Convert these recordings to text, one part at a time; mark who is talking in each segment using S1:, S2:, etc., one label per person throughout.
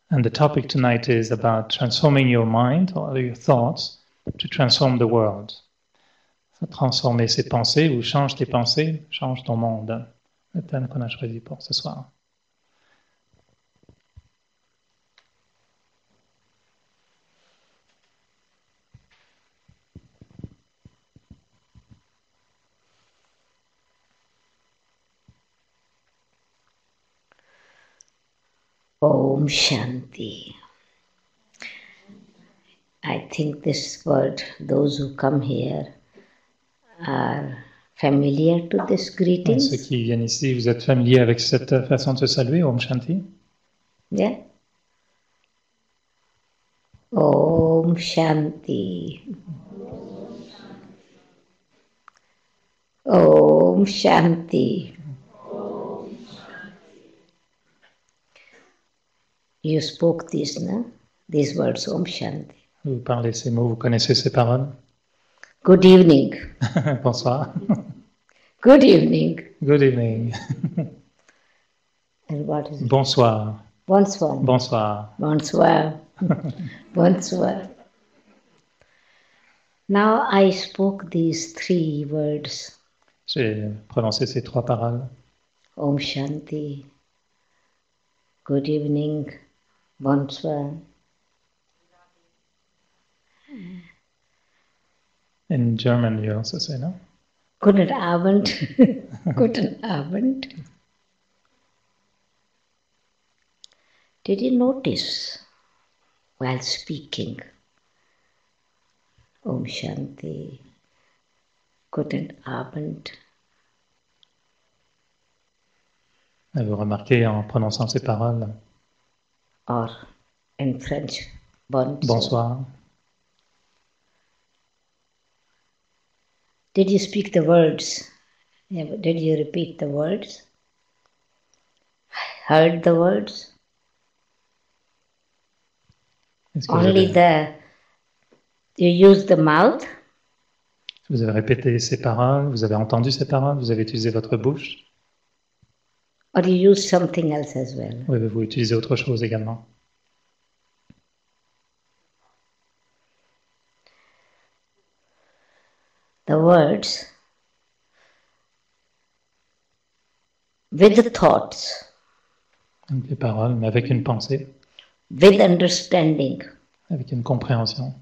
S1: And the topic tonight is about transforming your mind or your thoughts to transform the world. Transformer ses pensées ou change tes pensées, change ton monde. Le thème qu'on a choisi pour ce soir.
S2: Om Shanti. I think this word, those who come here are familiar to this greeting.
S1: Ceux qui viennent ici, vous êtes familiers avec cette façon de se saluer, Om Shanti?
S2: Yeah. Om Shanti. Om Shanti. You spoke these, no? These words, Om Shanti.
S1: Vous parlez ces mots, vous connaissez ces paroles?
S2: Good evening.
S1: Bonsoir.
S2: Good evening.
S1: Good evening.
S2: And what is it?
S1: Bonsoir.
S2: Bonsoir.
S1: Bonsoir.
S2: Bonsoir. Bonsoir. Now I spoke these three words.
S1: J'ai prononcé ces trois paroles.
S2: Om Shanti. Good evening. Bonsoir.
S1: In German, you also say, no?
S2: Guten Abend. Guten Abend. Did you notice while speaking Om Shanti, Guten Abend?
S1: Vous remarquez en prononçant ces paroles?
S2: Or in French, bonsoir.
S1: Bonsoir.
S2: Did you speak the words? Did you repeat the words? Heard the words? Only you use the mouth?
S1: Vous avez répété ces paroles, vous avez entendu ces paroles, vous avez utilisé votre bouche?
S2: Or you use something else as well?
S1: Oui, vous utilisez autre chose également.
S2: The words with thoughts.
S1: Donc les paroles, mais avec une pensée.
S2: With understanding.
S1: Avec une compréhension.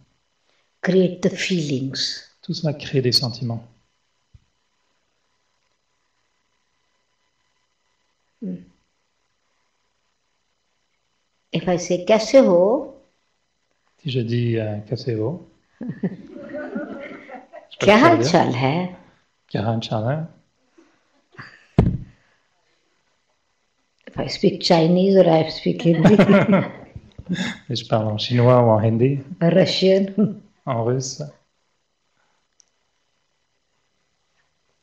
S2: Create the feelings.
S1: Tout cela crée des sentiments.
S2: If I say कैसे हो?
S1: Si je dis कैसे हो?
S2: क्या हाल चाल है?
S1: क्या हाल चाल है?
S2: If I speak Chinese or I speak Hindi?
S1: Je parle en chinois ou en hindi?
S2: Russian?
S1: En russe?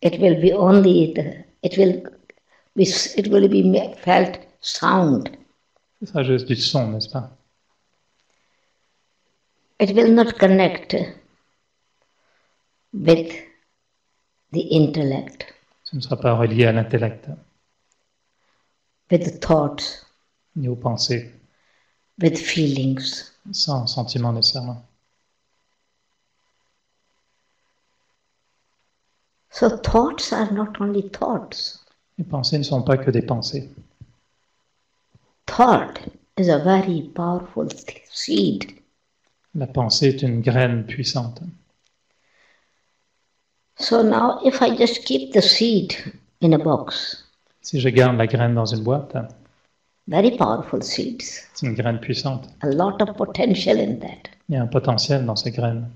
S2: It will be only it will be felt sound.
S1: Ce sera juste du son, n'est-ce pas?
S2: It will not connect with the intellect.
S1: Ce ne sera pas relié à l'intellect.
S2: With thoughts.
S1: Ni aux pensées.
S2: With feelings.
S1: Sans sentiment nécessairement.
S2: So thoughts are not only thoughts.
S1: Les pensées ne sont pas que des pensées.
S2: Thought is a very powerful seed.
S1: La pensée est une graine puissante.
S2: So now if I just keep the seed in a box.
S1: Si je garde la graine dans une boîte.
S2: Very powerful seeds.
S1: C'est une graine puissante.
S2: A lot of potential in that.
S1: Il y a un potentiel dans ces graines.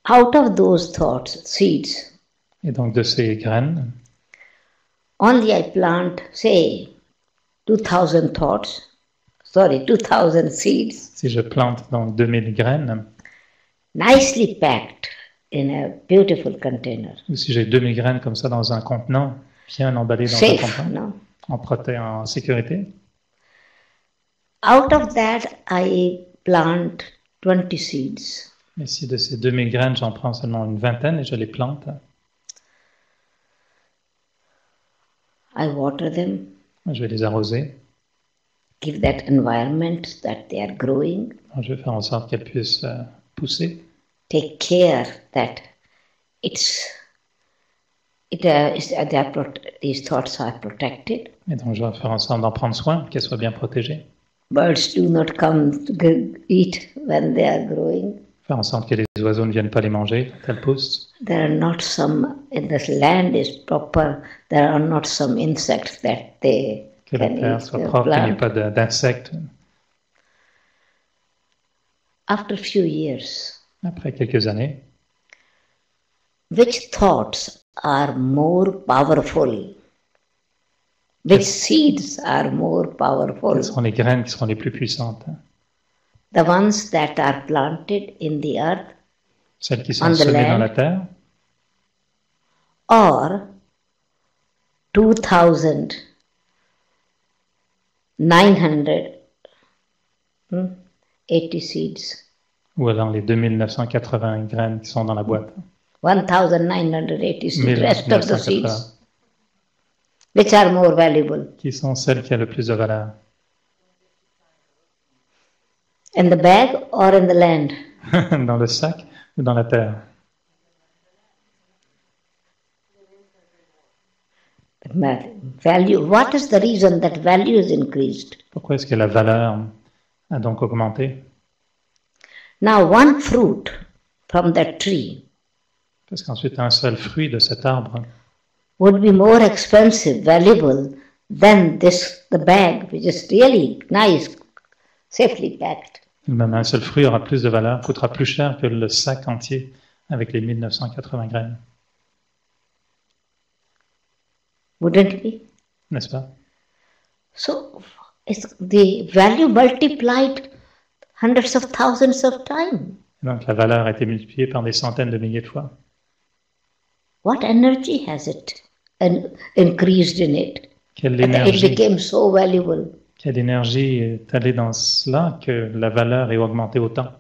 S2: Out of those thoughts, seeds.
S1: Et donc de ces graines.
S2: Only I plant, say, 2000 thoughts. 2000 seeds.
S1: Si je plante donc 2000 graines.
S2: Nicely packed in a beautiful container.
S1: Ou si j'ai 2000 graines comme ça dans un contenant, bien emballé dans
S2: Safe,
S1: un contenant,
S2: no?
S1: en sécurité.
S2: Out of that, I plant 20 seeds.
S1: Et si de ces 2000 graines, j'en prends seulement une vingtaine et je les plante.
S2: I water them,
S1: Je vais les arroser.
S2: give that environment that they are growing,
S1: Je vais faire en sorte qu'elles puissent pousser.
S2: take care that these thoughts are protected.
S1: Et donc, je vais faire en sorte d'en prendre soin, qu'elles soient bien protégées.
S2: Birds do not come to eat when they are growing.
S1: Faire en sorte que les oiseaux ne viennent pas les manger quand elles poussent.
S2: There are not some, in this land is proper, there are not some insects that they
S1: Que la
S2: can
S1: terre
S2: eat
S1: soit
S2: the
S1: propre, qu'il n'y ait
S2: plant.
S1: pas d'insectes.
S2: After a few years,
S1: Après quelques années,
S2: which thoughts are more powerful? Which seeds are more powerful?
S1: quelles seront les graines qui seront les plus puissantes?
S2: The ones that are planted in the earth
S1: Celles qui
S2: on
S1: sont
S2: the
S1: semées dans la
S2: land,
S1: terre,
S2: or 2,980 seeds.
S1: ou alors les 2980 graines qui sont dans la boîte.
S2: 1,980 seeds, rest of the
S1: 1980.
S2: seeds. Which are more valuable?
S1: Qui sont celles qui ont le plus de valeur?
S2: In the bag or in the land?
S1: Dans le sac ou dans la terre?
S2: Value. What is the reason that value is increased?
S1: Pourquoi est-ce que la valeur a donc augmenté?
S2: Now, one fruit from that tree
S1: Parce qu'ensuite, un seul fruit de cet arbre
S2: would be more expensive, valuable than the bag, which is really nice, safely packed.
S1: Même un seul fruit aura plus de valeur, coûtera plus cher que le sac entier avec les 1980 graines.
S2: Wouldn't it be?
S1: N'est-ce pas?
S2: So, the value multiplied hundreds of thousands of times.
S1: Donc la valeur a été multipliée par des centaines de milliers de fois.
S2: What energy has it increased in it?
S1: Quelle
S2: That it
S1: énergie,
S2: became so valuable.
S1: quelle énergie est allée dans cela que la valeur est augmentée autant?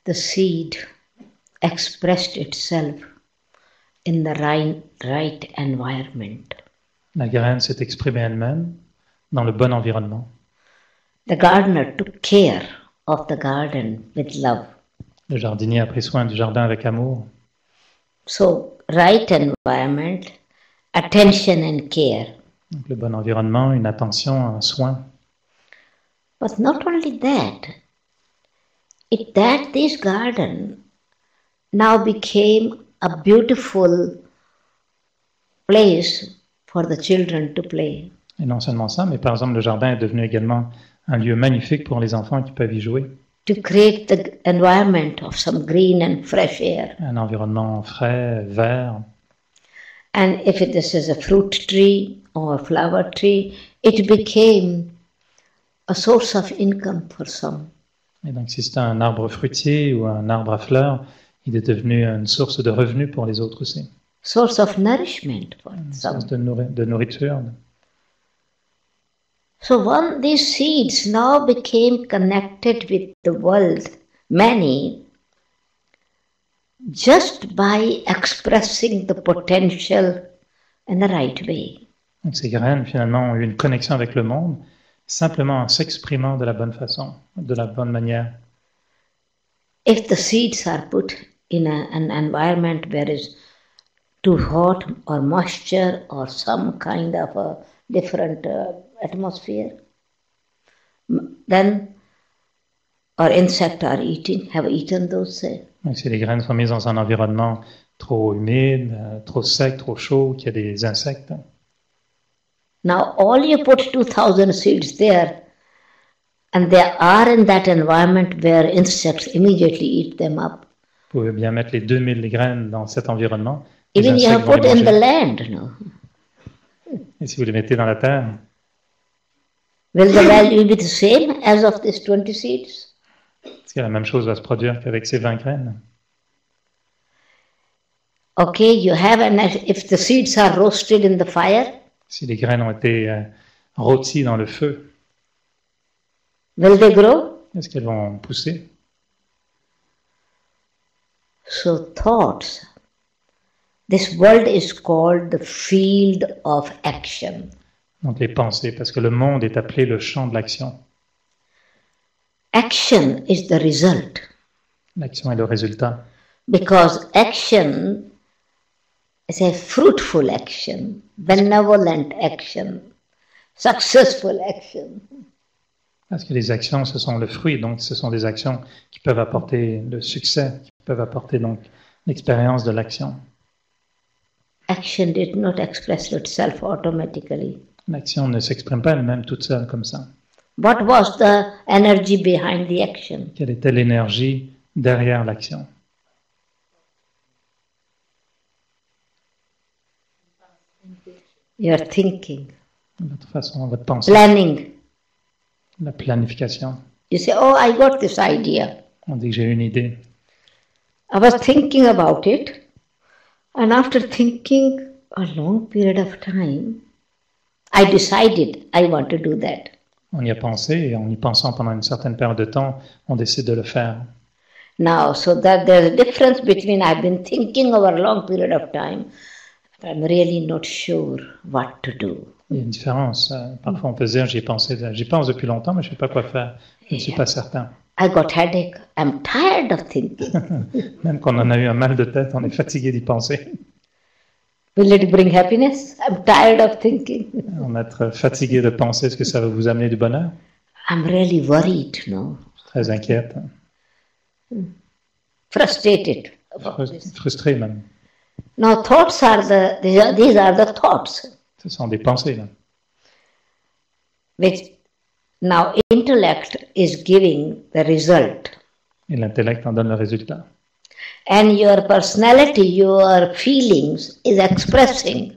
S2: The seed expressed itself in the right environment.
S1: La graine s'est exprimée elle-même dans le bon environnement.
S2: The gardener took care of the garden with love.
S1: Le jardinier a pris soin du jardin avec amour.
S2: So, right environment, attention and care.
S1: Donc, le bon environnement, une attention, un soin.
S2: But not only that, this garden now became a beautiful place for the children to play.
S1: Et non seulement ça, mais par exemple, le jardin est devenu également un lieu magnifique pour les enfants qui peuvent y jouer.
S2: To create the environment of some green and fresh air.
S1: Un environnement frais, vert.
S2: And if this is a fruit tree or a flower tree, it became a source of income for some.
S1: Et donc, si c'est un arbre fruitier ou un arbre à fleurs, il est devenu une source de revenus pour les autres aussi.
S2: Source of nourishment for
S1: Une
S2: some.
S1: source de nourriture.
S2: So these seeds now became connected with the world, many, just by expressing the potential in the right way.
S1: Donc, ces graines, finalement, ont eu une connexion avec le monde, simplement en s'exprimant de la bonne façon, de la bonne manière.
S2: If the seeds are put in an environment where is too hot or moisture or some kind of a different atmosphere, then or insects have eaten those.
S1: Donc, si les graines sont mises dans un environnement trop humide, trop sec, trop chaud, qu'il y a des insectes,
S2: now all you put 2,000 seeds there, and they are in that environment where insects immediately eat them up.
S1: vous pouvez bien mettre les 2000 graines dans cet environnement. Les
S2: Even you
S1: insectes
S2: have
S1: vont les
S2: put in the
S1: manger.
S2: land, no?
S1: Et si vous les mettez dans la terre,
S2: Will the value be the same as of these 20 seeds?
S1: est-ce que la même chose va se produire qu'avec ces 20 graines?
S2: Okay, you have if the seeds are roasted in the fire,
S1: Si les graines ont été rôties dans le feu,
S2: will they grow?
S1: est-ce qu'elles vont pousser?
S2: So thoughts This world is called the field of action.
S1: Donc les pensées, parce que le monde est appelé le champ de l'action.
S2: Action is the result.
S1: L'action est le résultat.
S2: Because action is a fruitful action, benevolent action, successful action.
S1: Parce que les actions, ce sont le fruit, donc ce sont des actions qui peuvent apporter le succès, qui peuvent apporter donc l'expérience de l'action.
S2: Action did not express itself automatically.
S1: L'action ne s'exprime pas elle-même toute seule comme ça.
S2: What was the energy behind the action?
S1: Quelle était l'énergie derrière l'action?
S2: Your thinking,
S1: Votre façon, votre pensée,
S2: planning.
S1: la planification.
S2: You say, oh, I got this idea.
S1: On dit que j'ai une idée.
S2: I was thinking about it, and after thinking a long period of time, I decided I want to do that.
S1: On y a pensé et en y pensant pendant une certaine période de temps, on décide de le faire.
S2: Now, so that there's a difference between I've been thinking over a long period of time, but I'm really not sure what to do.
S1: Il y a une différence. Parfois, on peut se dire, j'y pense depuis longtemps, mais je ne sais pas quoi faire. Je ne suis pas certain.
S2: I got headache. I'm tired of thinking.
S1: Même quand on a eu un mal de tête, on est fatigué d'y penser.
S2: Will it bring happiness? I'm tired of thinking.
S1: On être fatigué de penser, est-ce que ça va vous amener du bonheur?
S2: I'm really worried, no?
S1: Très inquiète.
S2: Frustrated.
S1: Frustré même.
S2: Now, thoughts are these are the thoughts.
S1: Ce sont des pensées, là.
S2: Which now intellect is giving the result.
S1: Et l'intellect en donne le résultat.
S2: And your personality, your feelings is expressing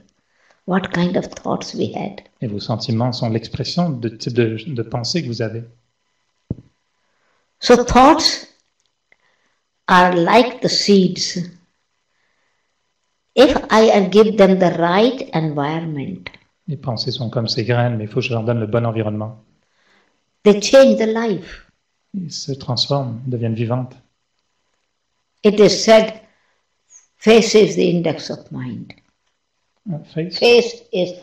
S2: what kind of thoughts we had.
S1: Et vos sentiments sont l'expression du type de pensée que vous avez.
S2: So thoughts are like the seeds. If I give them the right environment,
S1: Les pensées sont comme ces graines, mais il faut que je leur donne le bon environnement.
S2: they change the life.
S1: Ils se transforment, deviennent vivantes.
S2: It is said, face is the index of mind. Face is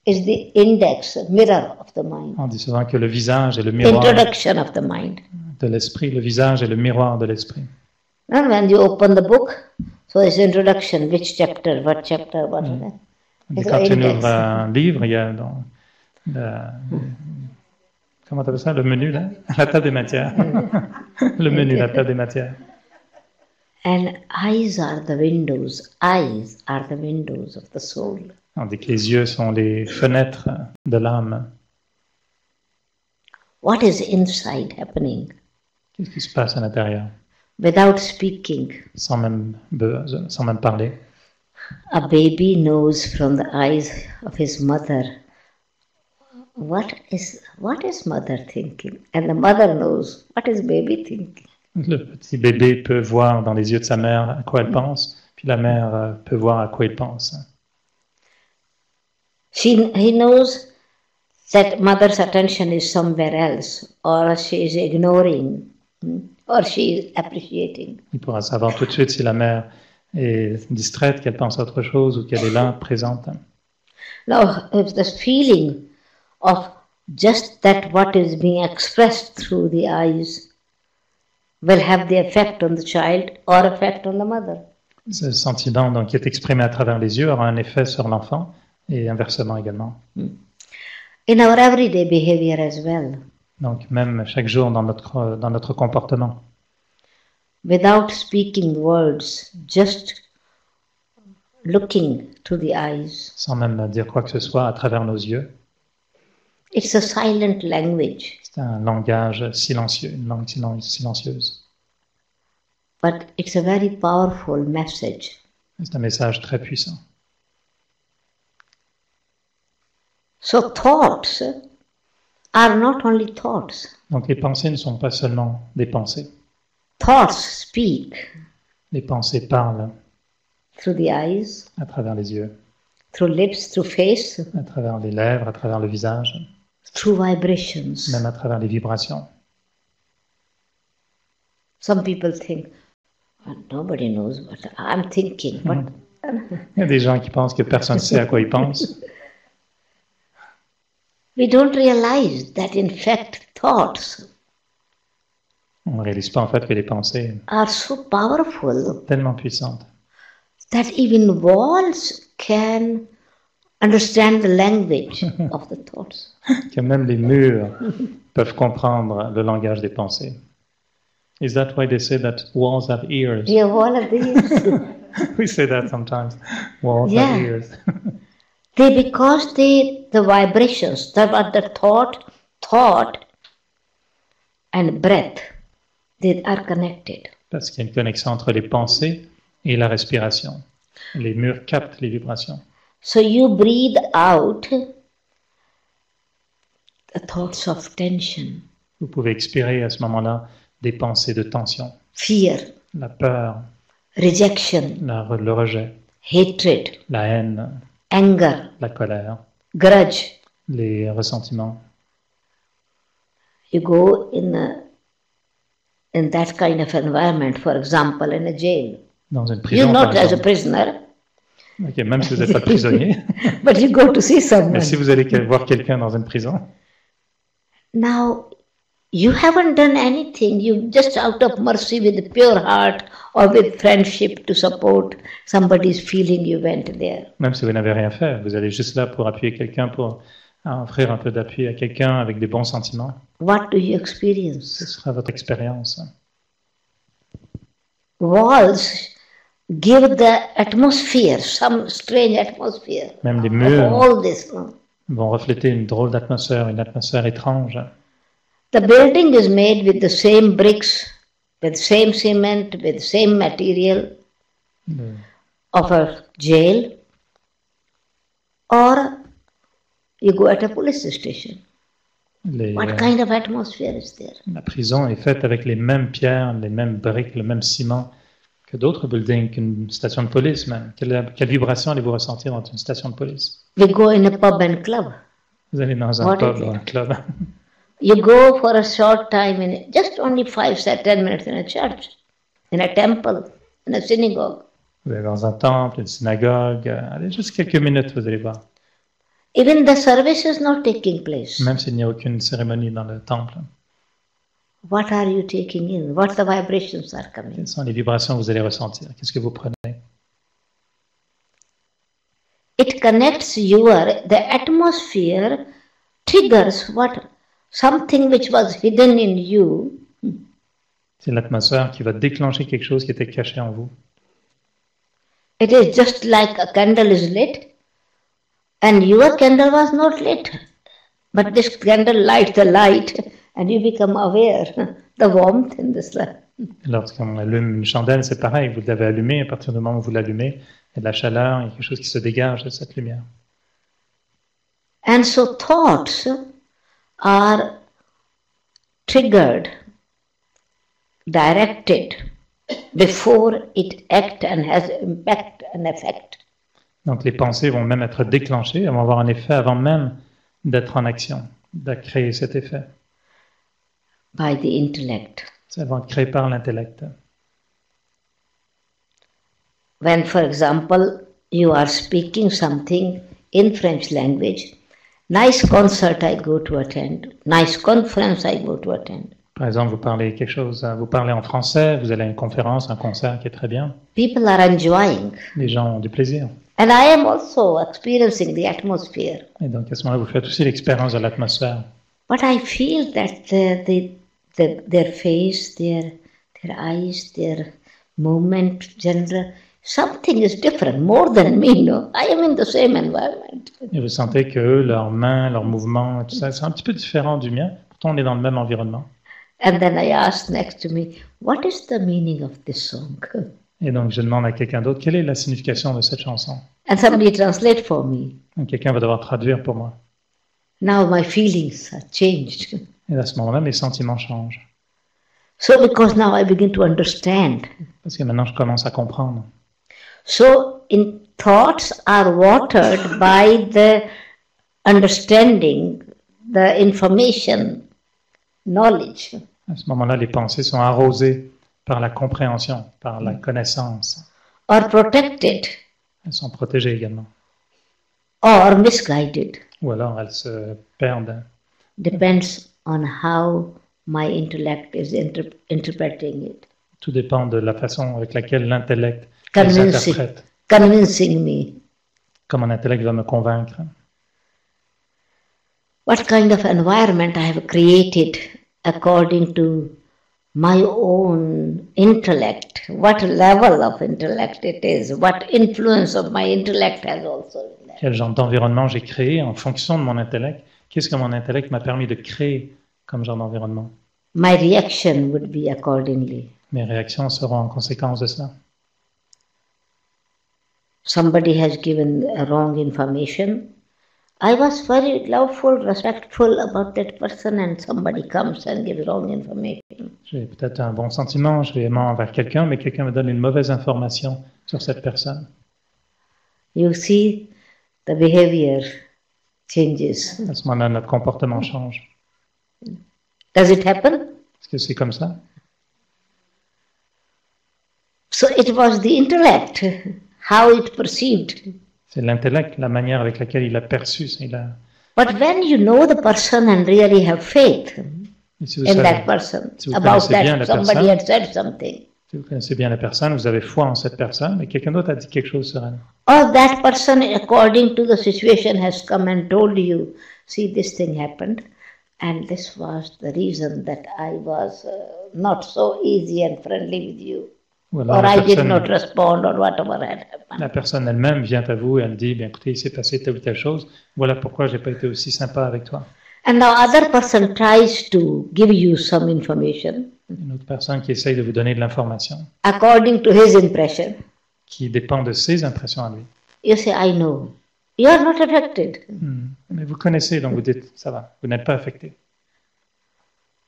S2: the index, mirror of the mind.
S1: On dit souvent que le visage est le miroir
S2: Introduction of the mind.
S1: de l'esprit. Le visage est le miroir de l'esprit.
S2: And when you open the book, so it's introduction, which chapter, what is that?
S1: Et quand tu ouvres un livre, il y a dans comment tu appelles ça, le menu là, la table des matières. Le menu, la table des matières.
S2: And eyes are the windows. Eyes are the windows of the soul.
S1: On dit que les yeux sont les fenêtres de l'âme.
S2: What is inside happening?
S1: Qu'est-ce qui se passe à l'intérieur?
S2: Without speaking,
S1: sans même parler.
S2: a baby knows from the eyes of his mother what is mother thinking, and the mother knows what is baby thinking.
S1: Le petit bébé peut voir dans les yeux de sa mère à quoi elle pense, puis la mère peut voir à quoi il pense.
S2: He knows that mother's attention is somewhere else, or she is ignoring, or she is appreciating.
S1: Il pourra savoir tout de suite si la mère est distraite, qu'elle pense à autre chose ou qu'elle est là, présente.
S2: Now, if the feeling of just that what is being expressed through the eyes will have the effect on the child or effect on the mother.
S1: Ce sentiment donc, qui est exprimé à travers les yeux aura un effet sur l'enfant et inversement également.
S2: In our everyday behavior as well.
S1: Donc même chaque jour dans notre comportement.
S2: Without speaking words, just looking to the eyes.
S1: Sans même dire quoi que ce soit à travers nos yeux.
S2: It's a silent language.
S1: C'est un langage silencieux, une langue silencieuse.
S2: But it's a very powerful message.
S1: C'est un message très puissant.
S2: So thoughts are not only thoughts.
S1: Donc les pensées ne sont pas seulement des pensées.
S2: Thoughts speak.
S1: Les pensées parlent.
S2: Through the eyes.
S1: À travers les yeux.
S2: Through lips, through face.
S1: À travers les lèvres, à travers le visage.
S2: Through vibrations.
S1: Même à travers les vibrations.
S2: Some people think, Nobody knows what I'm thinking. What?
S1: Il y a des gens qui pensent que personne ne sait à quoi ils pensent.
S2: We don't realize that in fact thoughts
S1: On ne réalise pas en fait que les pensées
S2: are so powerful
S1: sont tellement puissantes
S2: that even walls can understand the language of the thoughts.
S1: que même les murs peuvent comprendre le langage des pensées. Is that why they say that walls have ears?
S2: Yeah, wall of these.
S1: We say that sometimes. Walls
S2: Yeah.
S1: have ears.
S2: Because the vibrations, the thought and breath, they are connected.
S1: Parce qu'il y a une connexion entre les pensées et la respiration. Les murs captent les vibrations.
S2: So you breathe out the thoughts of tension,
S1: Vous pouvez expirer à ce moment-là des pensées de tension,
S2: fear,
S1: la peur,
S2: rejection,
S1: le rejet,
S2: hatred,
S1: la haine,
S2: anger,
S1: la colère,
S2: grudge.
S1: les ressentiments.
S2: You go in that kind of environment, for example, in a jail.
S1: Dans une prison,
S2: You're
S1: par
S2: not as a
S1: exemple.
S2: prisoner,
S1: Ok, même si vous n'êtes pas prisonnier,
S2: but you go to see
S1: mais
S2: someone.
S1: si vous allez voir quelqu'un dans une prison,
S2: Now, you haven't done anything. You just out of mercy with a pure heart or with friendship to support somebody's feeling you went there.
S1: même si vous n'avez rien fait, vous allez juste là pour appuyer quelqu'un, pour offrir un peu d'appui à quelqu'un avec des bons sentiments.
S2: What do you experience?
S1: Ce sera votre expérience.
S2: Walls give the atmosphere, some strange atmosphere
S1: Même les
S2: of
S1: murs
S2: all this.
S1: vont refléter une drôle d'atmosphère, une atmosphère étrange.
S2: The building is made with the same bricks, with same cement, with same material of a jail, or you go at a police station. What kind of atmosphere is there?
S1: La prison est faite avec les mêmes pierres, les mêmes briques, le même ciment que d'autres buildings, qu'une station de police même. Quelle vibration allez-vous ressentir dans une station de police?
S2: We go in a pub and club.
S1: Vous allez dans un
S2: What
S1: pub
S2: is
S1: ou
S2: it?
S1: un club.
S2: You go for a short time, just only 5-10 minutes in a church, in a temple, in a synagogue.
S1: Vous allez dans un temple, une synagogue. Allez, juste quelques minutes, vous allez voir.
S2: Even the service is not taking place.
S1: Même s'il n'y a aucune cérémonie dans le temple.
S2: What are you taking in? What the vibrations are coming?
S1: Quelles sont les vibrations que vous allez ressentir? Qu'est-ce que vous prenez?
S2: It connects the atmosphere triggers something which was hidden in you.
S1: C'est l'atmosphère qui va déclencher quelque chose qui était caché en vous.
S2: It is just like a candle is lit, and your candle was not lit. But this candle lights the light, and you become aware the warmth in this light.
S1: Lorsqu'on allume une chandelle, c'est pareil. Vous l'avez allumée, à partir du moment où vous l'allumez, il y a de la chaleur, il y a quelque chose qui se dégage de cette lumière.
S2: And so thoughts are triggered, directed, before it acts and has impact and effect.
S1: Donc les pensées vont même être déclenchées, elles vont avoir un effet avant même d'être en action, de créer cet effet.
S2: By the intellect.
S1: Ça va être créé par l'intellect.
S2: When, for example, you are speaking something in French language, nice concert I go to attend, nice conference I go to attend.
S1: Par exemple, vous parlez quelque chose, vous parlez en français, vous allez à une conférence, un concert qui est très bien.
S2: People are enjoying.
S1: Les gens ont du plaisir.
S2: And I am also experiencing the atmosphere.
S1: Et donc à ce moment-là, vous faites aussi l'expérience de l'atmosphère.
S2: But I feel that their face, their eyes, their movement, general, something is different, more than me, no? I am in the same environment.
S1: Et vous sentez que eux, leurs mains, leurs mouvements, tout ça, c'est un petit peu différent du mien. Pourtant, on est dans le même environnement.
S2: And then I asked next to me, what is the meaning of this song?
S1: Et donc, je demande à quelqu'un d'autre, quelle est la signification de cette chanson?
S2: And somebody translate for me.
S1: Donc, quelqu'un va devoir traduire pour moi.
S2: Now my feelings are changed.
S1: Et à ce moment-là, mes sentiments changent.
S2: So because now I begin to understand.
S1: Parce que maintenant, je commence à comprendre.
S2: So thoughts are watered by the understanding, the information, knowledge.
S1: À ce moment-là, les pensées sont arrosées par la compréhension, par la connaissance.
S2: or protected,
S1: Elles sont protégées également.
S2: or misguided.
S1: Ou alors elles se perdent.
S2: Depends on how my intellect is interpreting it.
S1: Tout dépend de la façon avec laquelle l'intellect les interprète.
S2: Convincing me.
S1: Comme un intellect va me convaincre.
S2: What kind of environment I have created according to my own intellect, what level of intellect it is, what influence of my intellect has also in that.
S1: Quel genre d'environnement j'ai créé en fonction de mon intellect? Qu'est-ce que mon intellect m'a permis de créer comme genre d'environnement?
S2: My reaction would be accordingly.
S1: Mes réactions seront en conséquence de cela.
S2: Somebody has given a wrong information. I was very loveful, respectful about that person, and somebody comes and gives wrong information.
S1: J'ai peut-être un bon sentiment, je suis aimant envers quelqu'un, mais quelqu'un me donne une mauvaise information sur cette personne.
S2: You see, the behavior changes.
S1: À ce moment-là, notre comportement change.
S2: Does it happen?
S1: Est-ce que c'est comme ça?
S2: So it was the intellect, how it perceived.
S1: C'est l'intellect, la manière avec laquelle il a perçu.
S2: But when you know the person and really have faith in that person, about that somebody had said something.
S1: Si vous connaissez bien la personne, vous avez foi en cette personne, mais quelqu'un d'autre a dit quelque chose sur elle.
S2: Or that person, according to the situation, has come and told you, see, this thing happened, and this was the reason that I was not so easy and friendly with you. Or I did not respond, or whatever had happened.
S1: La personne elle-même vient à vous et elle dit, bien, écoutez, il s'est passé telle ou telle chose, voilà pourquoi je n'ai pas été aussi sympa avec toi.
S2: And now other person tries to give you some information.
S1: Une autre personne qui essaye de vous donner de l'information.
S2: According to his impression.
S1: Qui dépend de ses impressions à lui.
S2: You say, I know. You are not affected.
S1: Mais vous connaissez, donc vous dites, ça va, vous n'êtes pas affecté.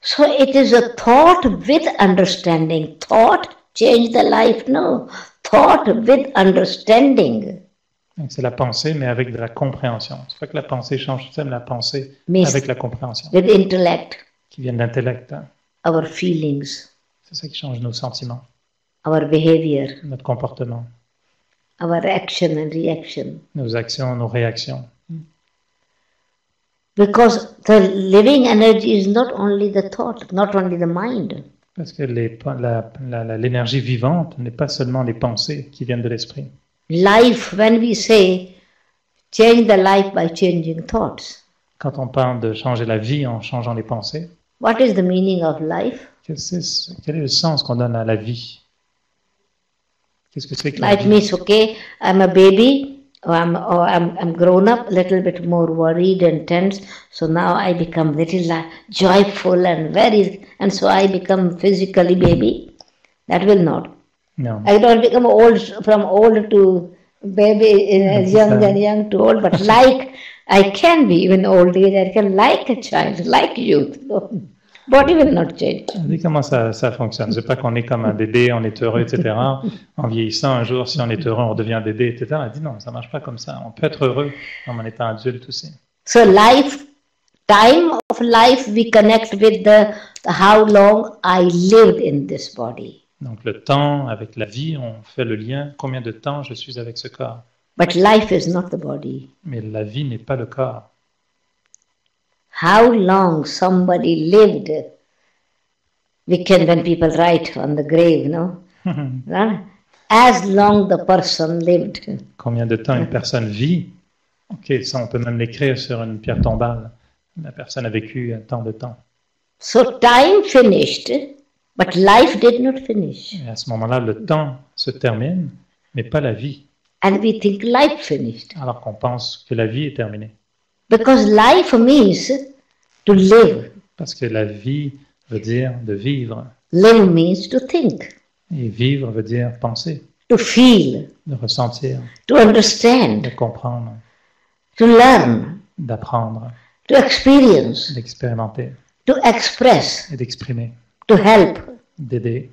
S2: So it is a thought with understanding. Thought change the life? No. Thought with understanding.
S1: C'est la pensée, mais avec de la compréhension. C'est pas que la pensée change, c'est la pensée avec la compréhension.
S2: With intellect.
S1: Qui vient de l'intellect.
S2: Our feelings.
S1: C'est ça qui change nos sentiments.
S2: Our behavior.
S1: Notre comportement.
S2: Our action and reaction.
S1: Nos actions, nos réactions.
S2: Because the living energy is not only the thought, not only the mind.
S1: Parce que l'énergie vivante n'est pas seulement les pensées qui viennent de l'esprit.
S2: Life, when we say change the life by changing thoughts.
S1: Quand on parle de changer la vie en changeant les pensées.
S2: What is the meaning of life?
S1: Quel est le sens qu'on donne à la vie? Qu'est-ce que c'est que la
S2: Life
S1: vie?
S2: means, okay, I'm a baby, or I'm grown up, a little bit more worried and tense, so now I become little joyful and so I become physically baby. That will not.
S1: No.
S2: I don't become old, from old to baby, young and young to old, but like I can be even old age, I can like a child, like youth. Body will not change.
S1: Dis comment ça fonctionne. C'est pas qu'on est comme un bébé, on est heureux, etc. En vieillissant, un jour, si on est heureux, on devient bébé, etc. Elle dit non, ça marche pas comme ça. On peut être heureux en étant adulte aussi.
S2: So time of life, we connect with the how long I lived in this body.
S1: Donc le temps avec la vie, on fait le lien. Combien de temps je suis avec ce corps?
S2: But life is not the body.
S1: Mais la vie n'est pas le corps.
S2: How long somebody lived, when people write on the grave, no? As long the person lived.
S1: Combien de temps une personne vit? Ok, ça on peut même l'écrire sur une pierre tombale. La personne a vécu tant de temps.
S2: So time finished, but life did not finish.
S1: Et à ce moment-là, le temps se termine, mais pas la vie.
S2: And we think life finished.
S1: Alors qu'on pense que la vie est terminée.
S2: Because life means to live.
S1: Parce que la vie veut dire de vivre.
S2: Live means to think.
S1: Et vivre veut dire penser.
S2: To feel.
S1: De ressentir.
S2: To understand.
S1: De comprendre.
S2: To learn.
S1: D'apprendre.
S2: To experience.
S1: D'expérimenter.
S2: To express.
S1: Et d'exprimer.
S2: To help.
S1: D'aider.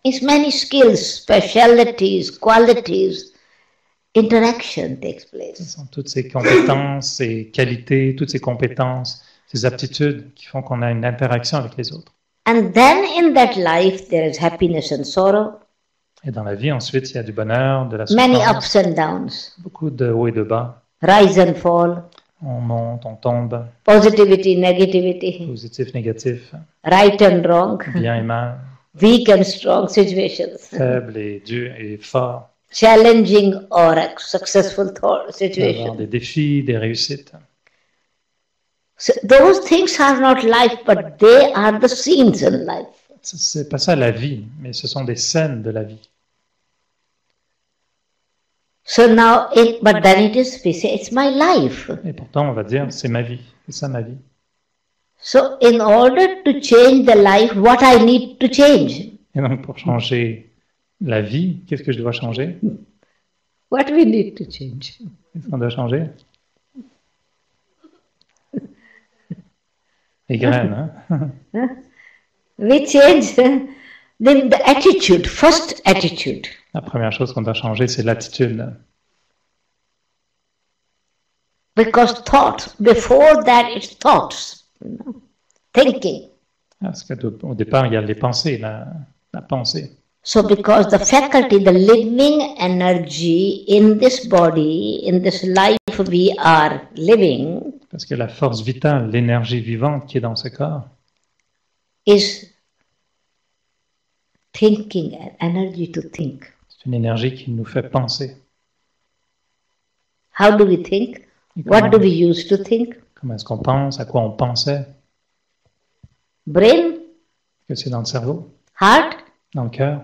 S2: It's many skills, specialities, qualities. Interaction takes place.
S1: Ce sont toutes ces compétences, ces qualités, toutes ces compétences, ces aptitudes qui font qu'on a une interaction avec les autres.
S2: And then in that life there is happiness and sorrow.
S1: Et dans la vie, ensuite, il y a du bonheur, de la
S2: Many
S1: souffrance,
S2: ups and downs.
S1: beaucoup de hauts et de bas.
S2: Rise and fall.
S1: On monte, on tombe,
S2: Positivity, negativity.
S1: positif, négatif,
S2: Right and wrong.
S1: bien et mal,
S2: Weak and strong situations.
S1: faible et dur et fort.
S2: Challenging or successful
S1: Il peut y avoir
S2: situations.
S1: des défis, des réussites.
S2: So those things are not life, but they are the scenes in life.
S1: C'est pas ça la vie, mais ce sont des scènes de la vie.
S2: So now, but then it is, we say, it's my life.
S1: Et pourtant, on va dire, c'est ma vie, c'est ça ma vie.
S2: So in order to change the life, what I need to change?
S1: Et donc, pour changer la vie, qu'est-ce que je dois changer?
S2: What we need to change?
S1: Qu'est-ce qu'on doit changer? Les graines, hein?
S2: We change then the attitude, first attitude.
S1: La première chose qu'on doit changer, c'est l'attitude.
S2: Because thought, before that it's thoughts, thinking.
S1: Parce qu'au départ, il y a les pensées, la pensée.
S2: So because the faculty, the living energy in this body, in this life we are living,
S1: Parce que la force vitale, l'énergie vivante qui est dans ce corps,
S2: is thinking, an energy to think.
S1: c'est une énergie qui nous fait penser.
S2: How do we think?
S1: Et
S2: What do we use to think?
S1: comment est-ce qu'on pense? À quoi on pensait?
S2: Brain,
S1: Que c'est dans le cerveau?
S2: heart.
S1: Dans le cœur?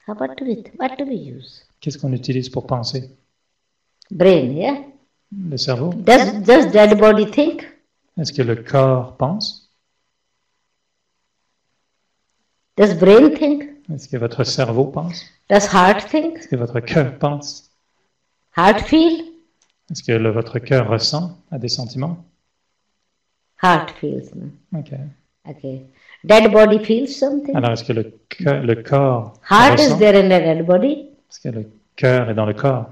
S2: What do we use?
S1: Qu'est-ce qu'on utilise pour penser?
S2: Brain, yeah?
S1: Le cerveau?
S2: Does dead body think?
S1: Est-ce que le corps pense?
S2: Does brain think?
S1: Est-ce que votre cerveau pense?
S2: Does heart think?
S1: Est-ce que votre cœur pense?
S2: Heart feel?
S1: Est-ce que votre cœur ressent a des sentiments?
S2: Heart feels. No?
S1: Ok.
S2: Okay. Dead body feels something?
S1: Alors, est-ce que le corps
S2: Heart is
S1: ressent?
S2: there in the dead body?
S1: Est-ce que le cœur est dans le corps?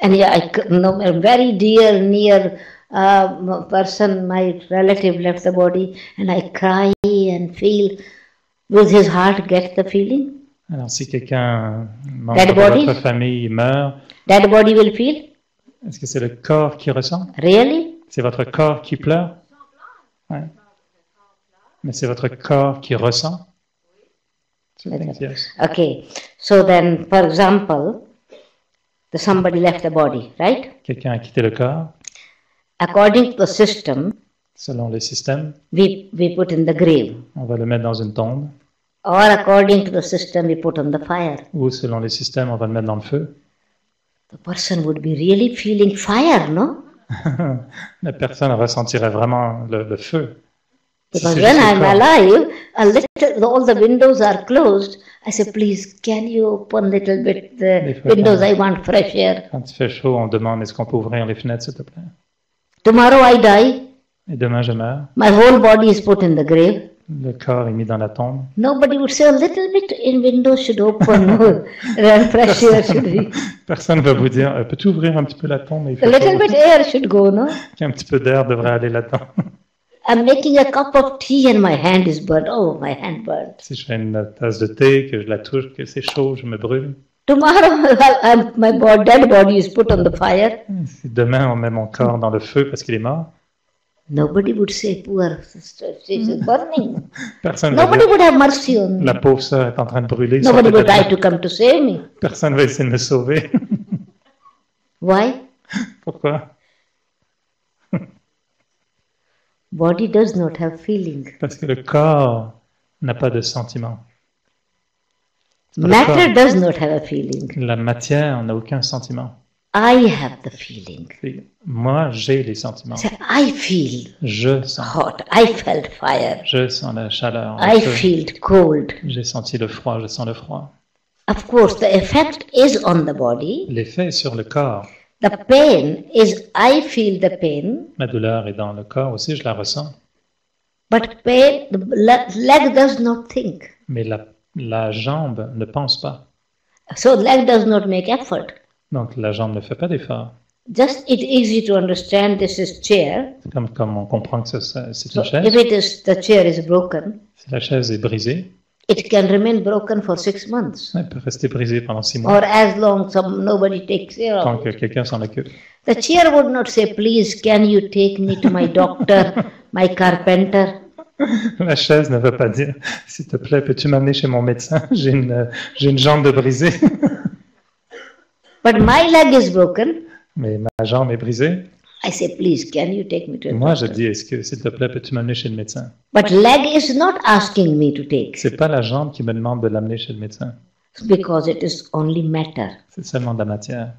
S2: And yeah, I know a very near person, my relative left the body, and I cry and feel. Will his heart get the feeling?
S1: Alors, si quelqu'un, membre
S2: Dead
S1: de
S2: body?
S1: votre famille meurt,
S2: Dead body will feel?
S1: est-ce que c'est le corps qui ressent?
S2: Really?
S1: C'est votre corps qui pleure? Ouais. Mais c'est votre corps qui ressent? So I think yes.
S2: Okay. So then, for example, somebody left the body, right?
S1: Quelqu'un a quitté le corps.
S2: According to the system,
S1: Selon les systèmes,
S2: we put in the grave.
S1: on va le mettre dans une tombe.
S2: Or according to the system, we put on the fire.
S1: Ou selon les systèmes, on va le mettre dans le feu.
S2: The person would be really feeling fire, no?
S1: La personne ressentirait vraiment le feu. Si
S2: Because
S1: c'est
S2: when
S1: juste le
S2: I'm
S1: corps.
S2: alive, all the windows are closed. I say, please, can you open a little bit the
S1: fois,
S2: windows?
S1: quand-
S2: I want fresh air.
S1: Quand il fait chaud, on demande est-ce qu'on peut ouvrir les fenêtres, s'il te plaît?
S2: Tomorrow I die.
S1: Et demain, je meurs.
S2: My whole body is put in the grave.
S1: Le corps est mis dans la tombe.
S2: Nobody would say a little bit in windows should open. No, and fresh air should be.
S1: Personne va vous dire peux-tu ouvrir un petit peu la tombe? Il
S2: A
S1: fait
S2: little
S1: chaud.
S2: bit air should go, no?
S1: Un petit peu d'air devrait aller là-dedans.
S2: I'm making a cup of tea and my hand is burnt. Oh, my hand burnt.
S1: Si je fais une tasse de thé, que je la touche, que c'est chaud, je me brûle.
S2: Tomorrow, my dead body is put on the fire.
S1: Si demain, on met mon corps dans le feu parce qu'il est mort,
S2: Nobody would say, poor sister, she's burning.
S1: personne va
S2: Nobody
S1: dire
S2: would have mercy on me.
S1: la pauvre sœur est en train de brûler.
S2: Nobody
S1: sortez
S2: would
S1: de là.
S2: try to come to save me.
S1: Personne va essayer de me sauver.
S2: Why?
S1: Pourquoi?
S2: Body does not have feeling.
S1: Parce que le corps n'a pas de sentiment.
S2: Matter does not have a feeling.
S1: La matière n'a aucun sentiment.
S2: I have the feeling.
S1: Et moi, j'ai les sentiments.
S2: Say, I feel
S1: Je sens.
S2: hot. I felt fire.
S1: Je sens la chaleur.
S2: I
S1: le feu.
S2: feel cold.
S1: J'ai senti le froid, je sens le froid.
S2: Of course, the effect is on the body.
S1: L'effet est sur le corps.
S2: The pain is, I feel the pain.
S1: Ma douleur est dans le corps aussi, je la ressens.
S2: But pain, the leg does not think.
S1: Mais la jambe ne pense pas.
S2: So leg does not make effort.
S1: Donc la jambe ne fait pas d'effort.
S2: Just it's easy to understand this is chair.
S1: Comme on comprend que c'est
S2: So
S1: une chaise.
S2: if the chair is broken,
S1: Si la chaise est brisée,
S2: it can remain broken for 6 months.
S1: elle peut rester brisée pendant 6 mois,
S2: Or as long nobody takes care
S1: tant
S2: of
S1: que
S2: it.
S1: quelqu'un s'en occupe.
S2: The chair would not say, please, can you take me to my doctor, my carpenter?
S1: La chaise ne va pas dire, s'il te plaît, peux-tu m'amener chez mon médecin? J'ai une jambe de brisée.
S2: But my leg is broken.
S1: Mais ma jambe est brisée.
S2: I say, please, can you take me to a
S1: Moi, je
S2: doctor?
S1: dis, s'il te plaît, peux-tu m'amener chez le médecin?
S2: But leg is not asking me to take,
S1: C'est pas la jambe qui me demande de l'amener chez le médecin.
S2: because it is only matter.
S1: C'est seulement de la matière.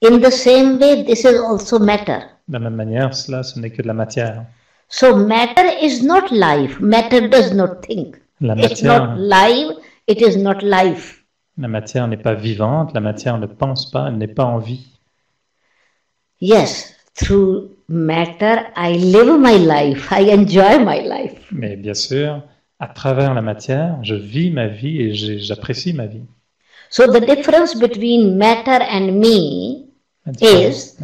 S2: In the same way, this is also matter.
S1: De la même manière, cela, ce n'est que de la matière.
S2: So matter is not life. Matter does not think.
S1: La
S2: It's
S1: matière,
S2: not live. It is not life.
S1: la matière n'est pas vivante, la matière ne pense pas, elle n'est pas en vie.
S2: Yes, through matter, I live my life. I enjoy my life.
S1: Mais bien sûr, à travers la matière, je vis ma vie et j'apprécie ma vie.
S2: So the difference between matter and me
S1: La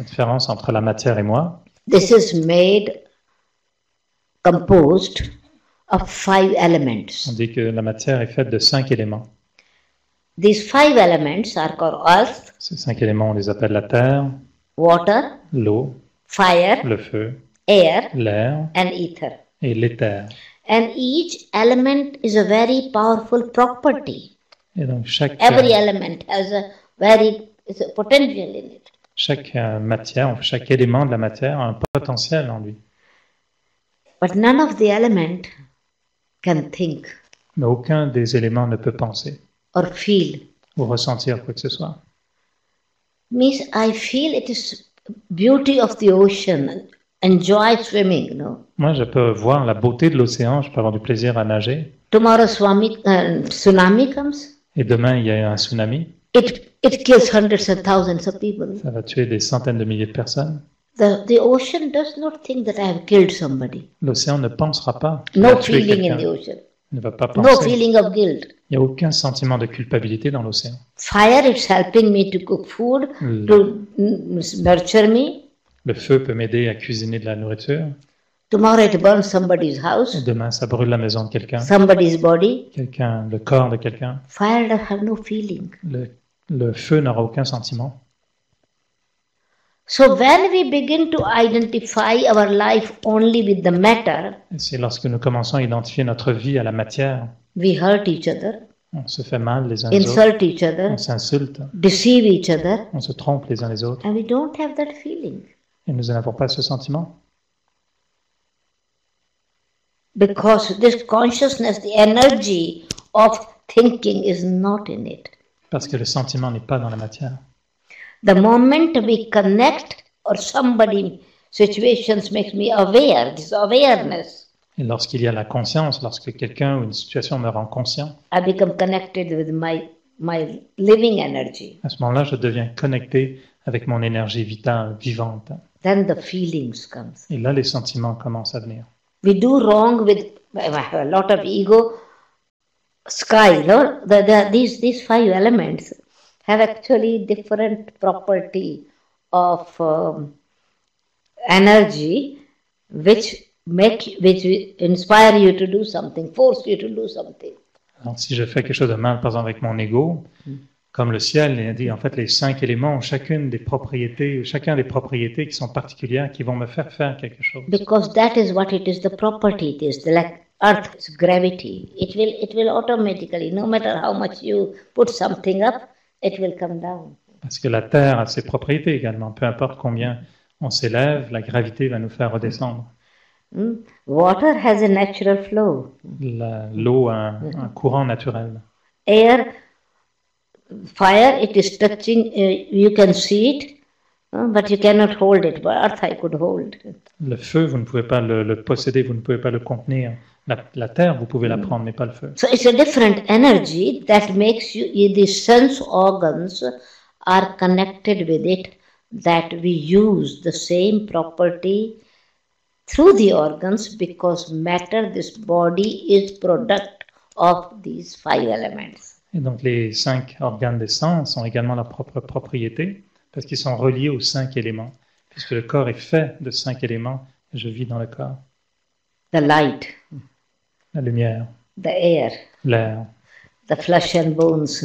S1: différence entre la matière et moi,
S2: this is made composed of 5 elements.
S1: on dit que la matière est faite de 5 éléments.
S2: These 5 elements are called earth,
S1: Ces 5 éléments, on les appelle la terre,
S2: water,
S1: l'eau,
S2: fire,
S1: le feu,
S2: air,
S1: l'air
S2: and ether.
S1: et l'éther.
S2: And each element is a very powerful property.
S1: Et donc
S2: Every element has is a potential in it.
S1: chaque matière, chaque élément de la matière a un potentiel en lui.
S2: But none of the element can think
S1: Mais aucun des éléments ne peut penser
S2: or feel.
S1: ou ressentir quoi que ce soit.
S2: Means I feel it is beauty of the ocean. Enjoy swimming, no?
S1: Moi, je peux voir la beauté de l'océan, je peux avoir du plaisir à nager.
S2: Tomorrow tsunami comes.
S1: Et demain, il y a un tsunami,
S2: It kills hundreds and thousands of people.
S1: ça va tuer des centaines de milliers de personnes.
S2: The ocean does not think that I have killed somebody.
S1: L'océan ne pensera pas qu'il a
S2: No
S1: tué
S2: feeling in
S1: quelqu'un.
S2: the ocean.
S1: Il ne va pas
S2: No
S1: penser.
S2: feeling of guilt.
S1: Il n'y a aucun sentiment de culpabilité dans l'océan.
S2: Fire is helping me to cook food, to nurture me.
S1: Le feu peut m'aider à cuisiner de la nourriture.
S2: Tomorrow it burns somebody's
S1: Et
S2: house,
S1: demain, ça brûle la maison de quelqu'un,
S2: somebody's body.
S1: le corps de quelqu'un.
S2: Fire does have no feeling.
S1: Le feu n'aura aucun sentiment.
S2: So when we begin to identify our life only with the matter,
S1: Et c'est lorsque nous commençons à identifier notre vie à la matière,
S2: we hurt each other,
S1: on se fait mal les uns les autres,
S2: insult each other,
S1: on s'insulte,
S2: deceive each other,
S1: on se trompe les uns les autres.
S2: and we don't have that feeling.
S1: Et nous n'avons pas ce sentiment.
S2: Because this consciousness, the energy of thinking is not in it.
S1: Parce que le sentiment n'est pas dans la matière.
S2: The moment we connect or somebody, situations makes me aware, this awareness,
S1: Et lorsqu'il y a la conscience, lorsque quelqu'un ou une situation me rend conscient,
S2: I become connected with my living energy.
S1: à ce moment-là, je deviens connecté avec mon énergie vitale, vivante.
S2: Then the feelings comes.
S1: Et là, les sentiments commencent à venir.
S2: We do wrong with a lot of ego. Sky, no? These 5 elements have actually different property of energy, which inspire you to do something, force you to do something.
S1: Alors, si je fais quelque chose de mal, par exemple avec mon ego, comme le ciel, il a dit, en fait, les 5 éléments ont chacun des propriétés qui sont particulières, qui vont me faire faire quelque chose.
S2: Because that is what it is, the property it is, like Earth's gravity. It will automatically, no matter how much you put something up, it will come down.
S1: Parce que la Terre a ses propriétés également. Peu importe combien on s'élève, la gravité va nous faire redescendre.
S2: Water has a natural flow.
S1: L'eau a un courant naturel.
S2: Air, fire, it is touching, you can see it, but you cannot hold it. But earth I could hold.
S1: Le feu, vous ne pouvez pas le posséder, vous ne pouvez pas le contenir. La terre, vous pouvez la prendre, mais pas le feu.
S2: So it's a different energy that makes you, the sense organs are connected with it, that we use the same property through the organs, because matter, this body, is product of these 5 elements.
S1: Et donc les 5 organes des sens ont également leur propre propriété, parce qu'ils sont reliés aux 5 éléments. Puisque le corps est fait de 5 éléments, je vis dans le corps.
S2: The light,
S1: La lumière,
S2: the air,
S1: l'air,
S2: the flesh and bones.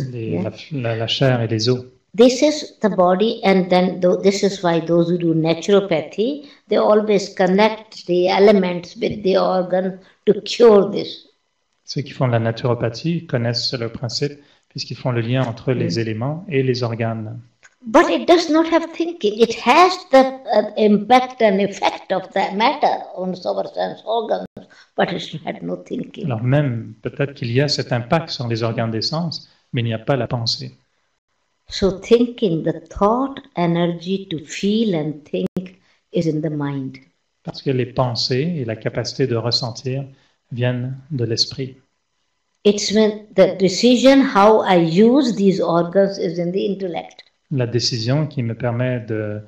S1: la chair et les os.
S2: This is the body, and then this is why those who do naturopathy, they always connect the elements with the organ to cure this.
S1: Ceux qui font de la naturopathie connaissent le principe, puisqu'ils font le lien entre les éléments et les organes.
S2: But it does not have thinking. It has the impact and effect of that matter on our sense organs, but it had no thinking.
S1: Alors même, peut-être qu'il y a cet impact sur les organes des sens, mais il n'y a pas la pensée.
S2: So thinking, the thought energy to feel and think is in the mind.
S1: Parce que les pensées et la capacité de ressentir viennent de l'esprit.
S2: It's when the decision how I use these organs is in the intellect.
S1: La décision qui me permet de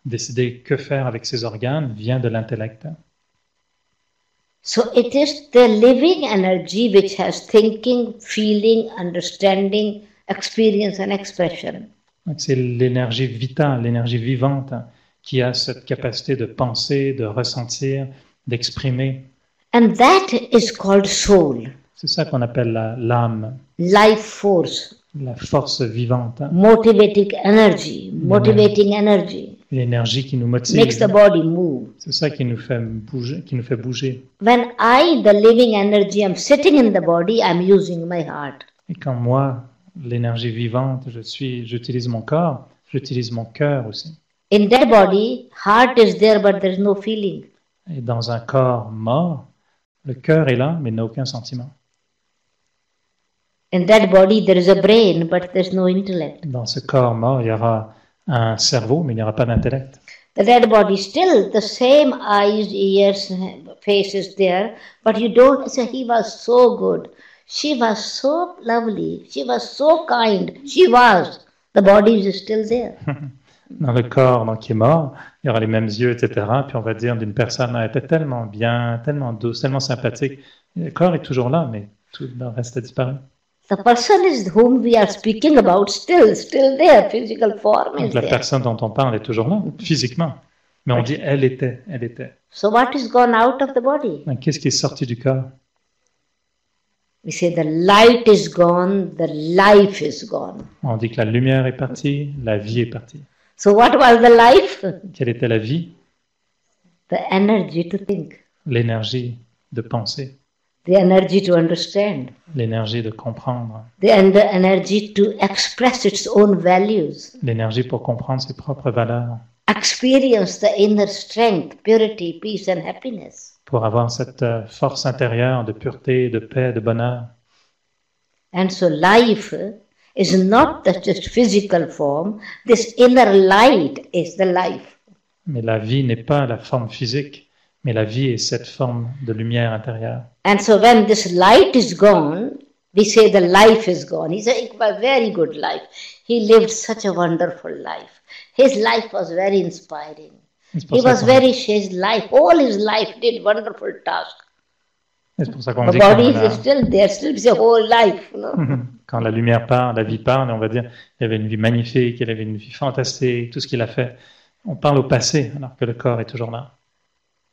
S1: décider que faire avec ces organes vient de l'intellect.
S2: So it is the living energy which has thinking, feeling, understanding, experience and expression.
S1: Donc c'est l'énergie vitale, l'énergie vivante qui a cette capacité de penser, de ressentir, d'exprimer.
S2: And that is called soul.
S1: C'est ça qu'on appelle l'âme,
S2: Life force,
S1: la force vivante,
S2: motivating energy,
S1: l'énergie qui nous motive.
S2: makes the body move.
S1: C'est ça qui nous fait bouger.
S2: When I, the living energy, am sitting in the body, I'm using my heart.
S1: Et quand moi, l'énergie vivante, j'utilise mon corps, j'utilise mon cœur aussi.
S2: In that body, heart is there, but there is no feeling.
S1: Et dans un corps mort, le cœur est là, mais n'a aucun sentiment.
S2: In that body, there is a brain, but there's no intellect.
S1: Dans ce corps mort, il y aura un cerveau, mais il n'y aura pas d'intellect.
S2: The dead body, still the same eyes, ears, face is there, but you don't say, he was so good, she was so lovely, she was so kind, she was. The body is still there.
S1: Dans le corps donc, qui est mort, il y aura les mêmes yeux, etc. Puis on va dire d'une personne, elle était tellement bien, tellement douce, tellement sympathique. Le corps est toujours là, mais tout le reste a disparu.
S2: The person is whom we are speaking about still there, physical form
S1: Donc
S2: is
S1: la
S2: there.
S1: personne dont on parle est toujours là, physiquement. Mais on dit elle était.
S2: So what is gone out of the body?
S1: Donc, qu'est-ce qui est sorti du corps?
S2: We say the light is gone, the life is gone.
S1: On dit que la lumière est partie, la vie est partie.
S2: So what was the life?
S1: Quelle était la vie?
S2: The energy to think,
S1: L'énergie de penser,
S2: the energy to understand,
S1: l'énergie de comprendre,
S2: the energy to express its own values,
S1: l'énergie pour comprendre ses propres valeurs,
S2: experience the inner strength, purity, peace and happiness.
S1: pour avoir cette force intérieure de pureté, de paix, de bonheur.
S2: And so life is not just physical form, this inner light is the life.
S1: Mais la vie n'est pas la forme physique, mais la vie est cette forme de lumière intérieure.
S2: And so when this light is gone, we say the life is gone. He said, it was a very good life. He lived such a wonderful life. His life was very inspiring.
S1: C'est pour
S2: He
S1: ça
S2: was
S1: qu'on-
S2: very, his life, all his life did wonderful tasks.
S1: c'est pour ça qu'on
S2: The
S1: dit
S2: body
S1: quand
S2: is still there, still is a whole life. You know?
S1: quand la lumière part, la vie part, et on va dire il avait une vie magnifique, il avait une vie fantastique, tout ce qu'il a fait. On parle au passé, alors que le corps est toujours là.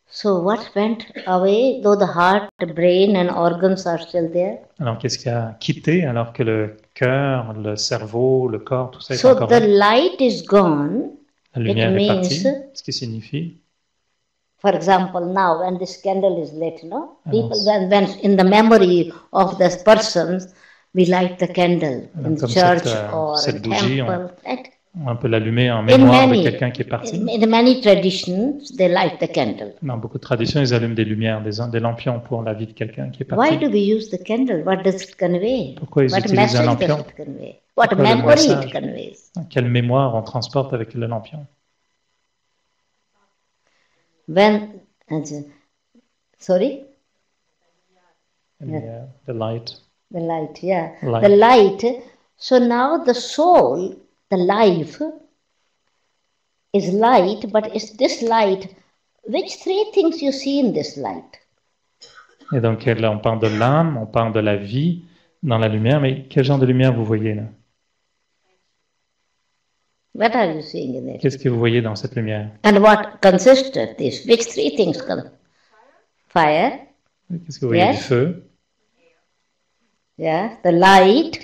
S2: So what went away, though the heart, the brain and organs are still there?
S1: Alors qu'est-ce qui a quitté, alors que le cœur, le cerveau, le corps, tout ça est
S2: So
S1: encore
S2: the
S1: là?
S2: light is gone.
S1: La lumière est
S2: means-
S1: partie, ce qui signifie,
S2: For example, now when this candle is lit, no? People,
S1: Yes.
S2: when in the memory of this person, we light the candle in
S1: Comme
S2: church or
S1: cette
S2: in
S1: bougie,
S2: temple. Right?
S1: on peut l'allumer en mémoire de
S2: many-
S1: quelqu'un qui est parti.
S2: In many traditions, they light the candle.
S1: Dans beaucoup de traditions, ils allument des lumières, des lampions pour la vie de quelqu'un qui est
S2: Why
S1: parti.
S2: do we use the candle? What does it convey?
S1: Pourquoi ils
S2: What
S1: utilisent un
S2: message
S1: lampion?
S2: does it convey? What
S1: Pourquoi le
S2: memory
S1: message?
S2: it conveys?
S1: Quelle mémoire on transporte avec le lampion?
S2: When, sorry?
S1: La lumière, the light.
S2: The light, yeah.
S1: Light.
S2: The light. So now the soul, the life, is light, but it's this light. Which three things you see in this light?
S1: Et donc là, on parle de l'âme, on parle de la vie dans la lumière, mais quel genre de lumière vous voyez là?
S2: What are you seeing in it?
S1: Qu'est-ce que vous voyez dans cette lumière?
S2: And what consists of this? Which three things? Fire.
S1: Qu'est-ce que vous voyez?
S2: Yes.
S1: Du feu,
S2: Yeah. The light.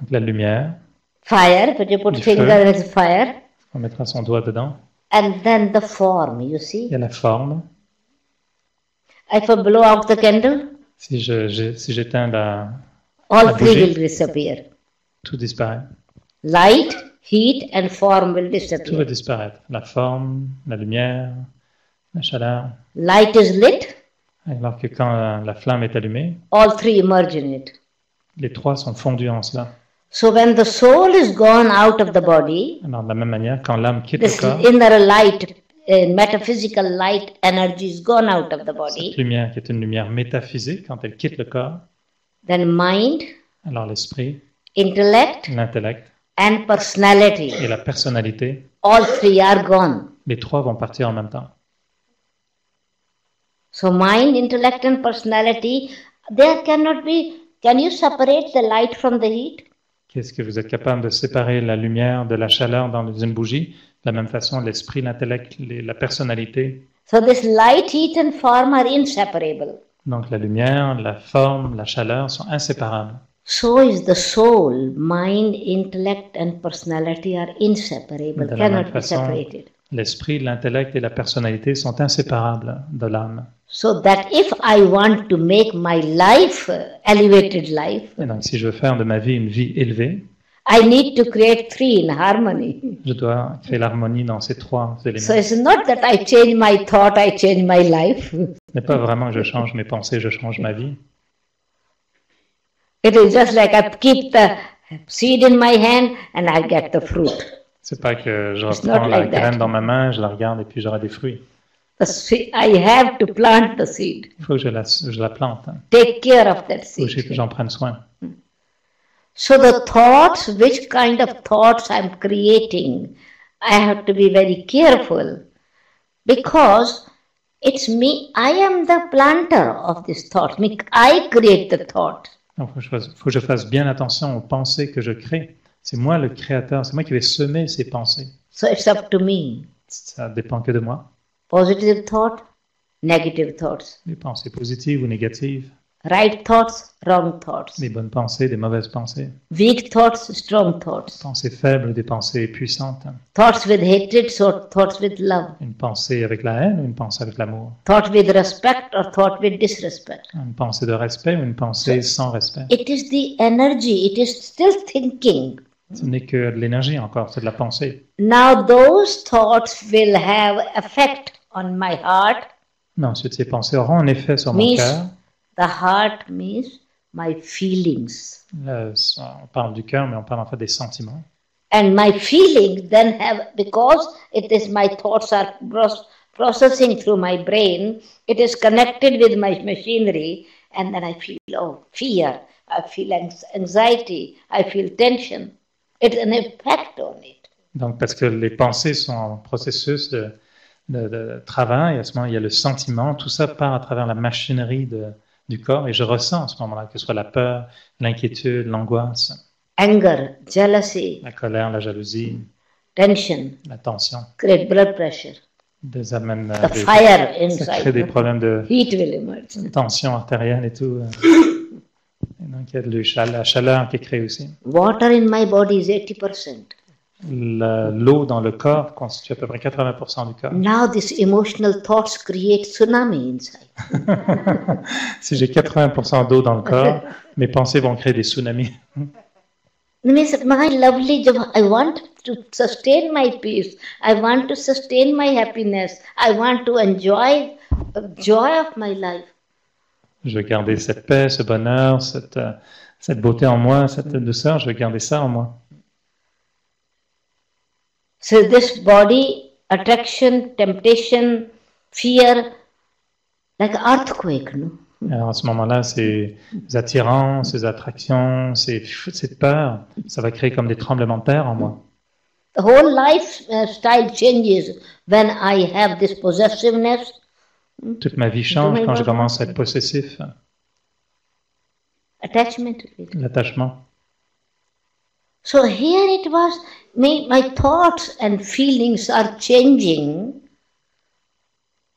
S1: donc la lumière.
S2: Fire. But you put
S1: Du
S2: finger
S1: feu.
S2: as fire.
S1: On mettra son doigt dedans.
S2: And then the form. You
S1: Il
S2: see.
S1: y a la forme.
S2: If I blow out the candle,
S1: Si j'éteins
S2: all
S1: La
S2: three
S1: bougie.
S2: will disappear.
S1: tout disparaît.
S2: Light, heat, and form will
S1: Tout va
S2: disappear.
S1: disparaître. La forme, la lumière, la chaleur.
S2: Light is lit.
S1: Alors que quand la flamme est allumée,
S2: All three emerge in it.
S1: les trois sont fondus en cela.
S2: So when the soul is gone out of the body,
S1: Alors de la même manière, quand l'âme quitte le
S2: this
S1: corps,
S2: inner light, metaphysical light energy is gone out of the body,
S1: cette lumière qui est une lumière métaphysique, quand elle quitte le corps,
S2: then mind,
S1: alors l'esprit,
S2: intellect,
S1: l'intellect
S2: and personality,
S1: et la personnalité,
S2: all three are gone.
S1: les trois vont partir en même temps.
S2: So mind, intellect, and personality, there cannot be, can you separate the light from the heat?
S1: Qu'est-ce que vous êtes capable de séparer la lumière de la chaleur dans une bougie? De la même façon, l'esprit, l'intellect, la personnalité.
S2: So this light, heat, and form are inseparable.
S1: Donc la lumière, la forme, la chaleur sont inséparables.
S2: So is the soul, mind, intellect, and personality are inseparable,
S1: De la même
S2: cannot be
S1: façon,
S2: separated.
S1: l'esprit, l'intellect et la personnalité sont inséparables de l'âme.
S2: So that if I want to make my life elevated life,
S1: Et donc si je veux faire de ma vie une vie élevée,
S2: I need to create three in harmony.
S1: je dois créer l'harmonie dans ces trois
S2: So
S1: éléments.
S2: it's not that I change my thought, I change my life.
S1: Ce n'est pas vraiment que je change mes pensées, je change ma vie.
S2: It is just like I keep the seed in my hand and I get the fruit.
S1: C'est pas que je
S2: It's
S1: reprends
S2: not
S1: la
S2: like that.
S1: graine dans ma main, je la regarde et puis j'aurai des fruits.
S2: I have to plant the seed.
S1: Il faut que je la plante. Hein.
S2: Take care of that
S1: Il faut
S2: seed.
S1: que j'en prenne soin.
S2: So the thoughts, which kind of thoughts I'm creating, I have to be very careful because it's me, I am the planter of this thought. I create the thought.
S1: Donc, il faut que je fasse bien attention aux pensées que je crée. C'est moi le créateur, c'est moi qui vais semer ces pensées.
S2: So it's up to me.
S1: Ça dépend que de moi.
S2: Positive thought, negative thoughts.
S1: Des pensées positives ou négatives,
S2: Right thoughts, wrong thoughts.
S1: des bonnes pensées, des mauvaises pensées,
S2: Weak thoughts, strong thoughts.
S1: pensées faibles ou des pensées puissantes.
S2: Thoughts with hatred, so thoughts with love.
S1: Une pensée avec la haine ou une pensée avec l'amour.
S2: Thought with respect or thought with disrespect.
S1: Une pensée de respect ou une pensée sans respect.
S2: It is the energy, it is still thinking.
S1: Ce n'est que de l'énergie encore, c'est de la pensée.
S2: Now those thoughts will have effect on my heart.
S1: Mais ensuite, ces pensées auront un effet sur mon
S2: Means
S1: cœur.
S2: the heart means my feelings.
S1: Là, on parle du cœur, mais on parle en fait des sentiments.
S2: And my feelings then have, because it is my thoughts are processing through my brain, it is connected with my machinery, and then I feel fear, I feel anxiety, I feel tension. It's an effect on it.
S1: Donc, parce que les pensées sont en processus de travail, à ce moment, il y a le sentiment, tout ça part à travers la machinerie du corps, et je ressens à ce moment-là, que ce soit la peur, l'inquiétude, l'angoisse,
S2: Anger, jealousy,
S1: la colère, la jalousie,
S2: tension,
S1: la tension,
S2: create blood pressure.
S1: amène
S2: The fire
S1: ça crée des
S2: inside,
S1: problèmes de
S2: heat will emerge.
S1: tension artérielle et tout. Et donc, il y a la chaleur qui est créée aussi.
S2: Water in my body is 80%.
S1: L'eau dans le corps constitue à peu près 80% du corps.
S2: Now these emotional thoughts create tsunami inside.
S1: Si j'ai 80% d'eau dans le corps, mes pensées vont créer des tsunamis.
S2: Means my lovely job, I want to sustain my peace. I want to sustain my happiness. I want to enjoy the joy of my life.
S1: Je veux garder cette paix, ce bonheur, cette beauté en moi, cette douceur, je veux garder ça en moi.
S2: So this body, attraction, temptation, fear, like an earthquake, no?
S1: Alors à ce moment-là, ces attirances, ces attractions, cette peur, ça va créer comme des tremblements de terre en moi.
S2: The whole lifestyle changes when I have this possessiveness.
S1: Toute ma vie change quand je commence à être possessif,
S2: Attachment.
S1: l'attachement.
S2: So here it was, my thoughts and feelings are changing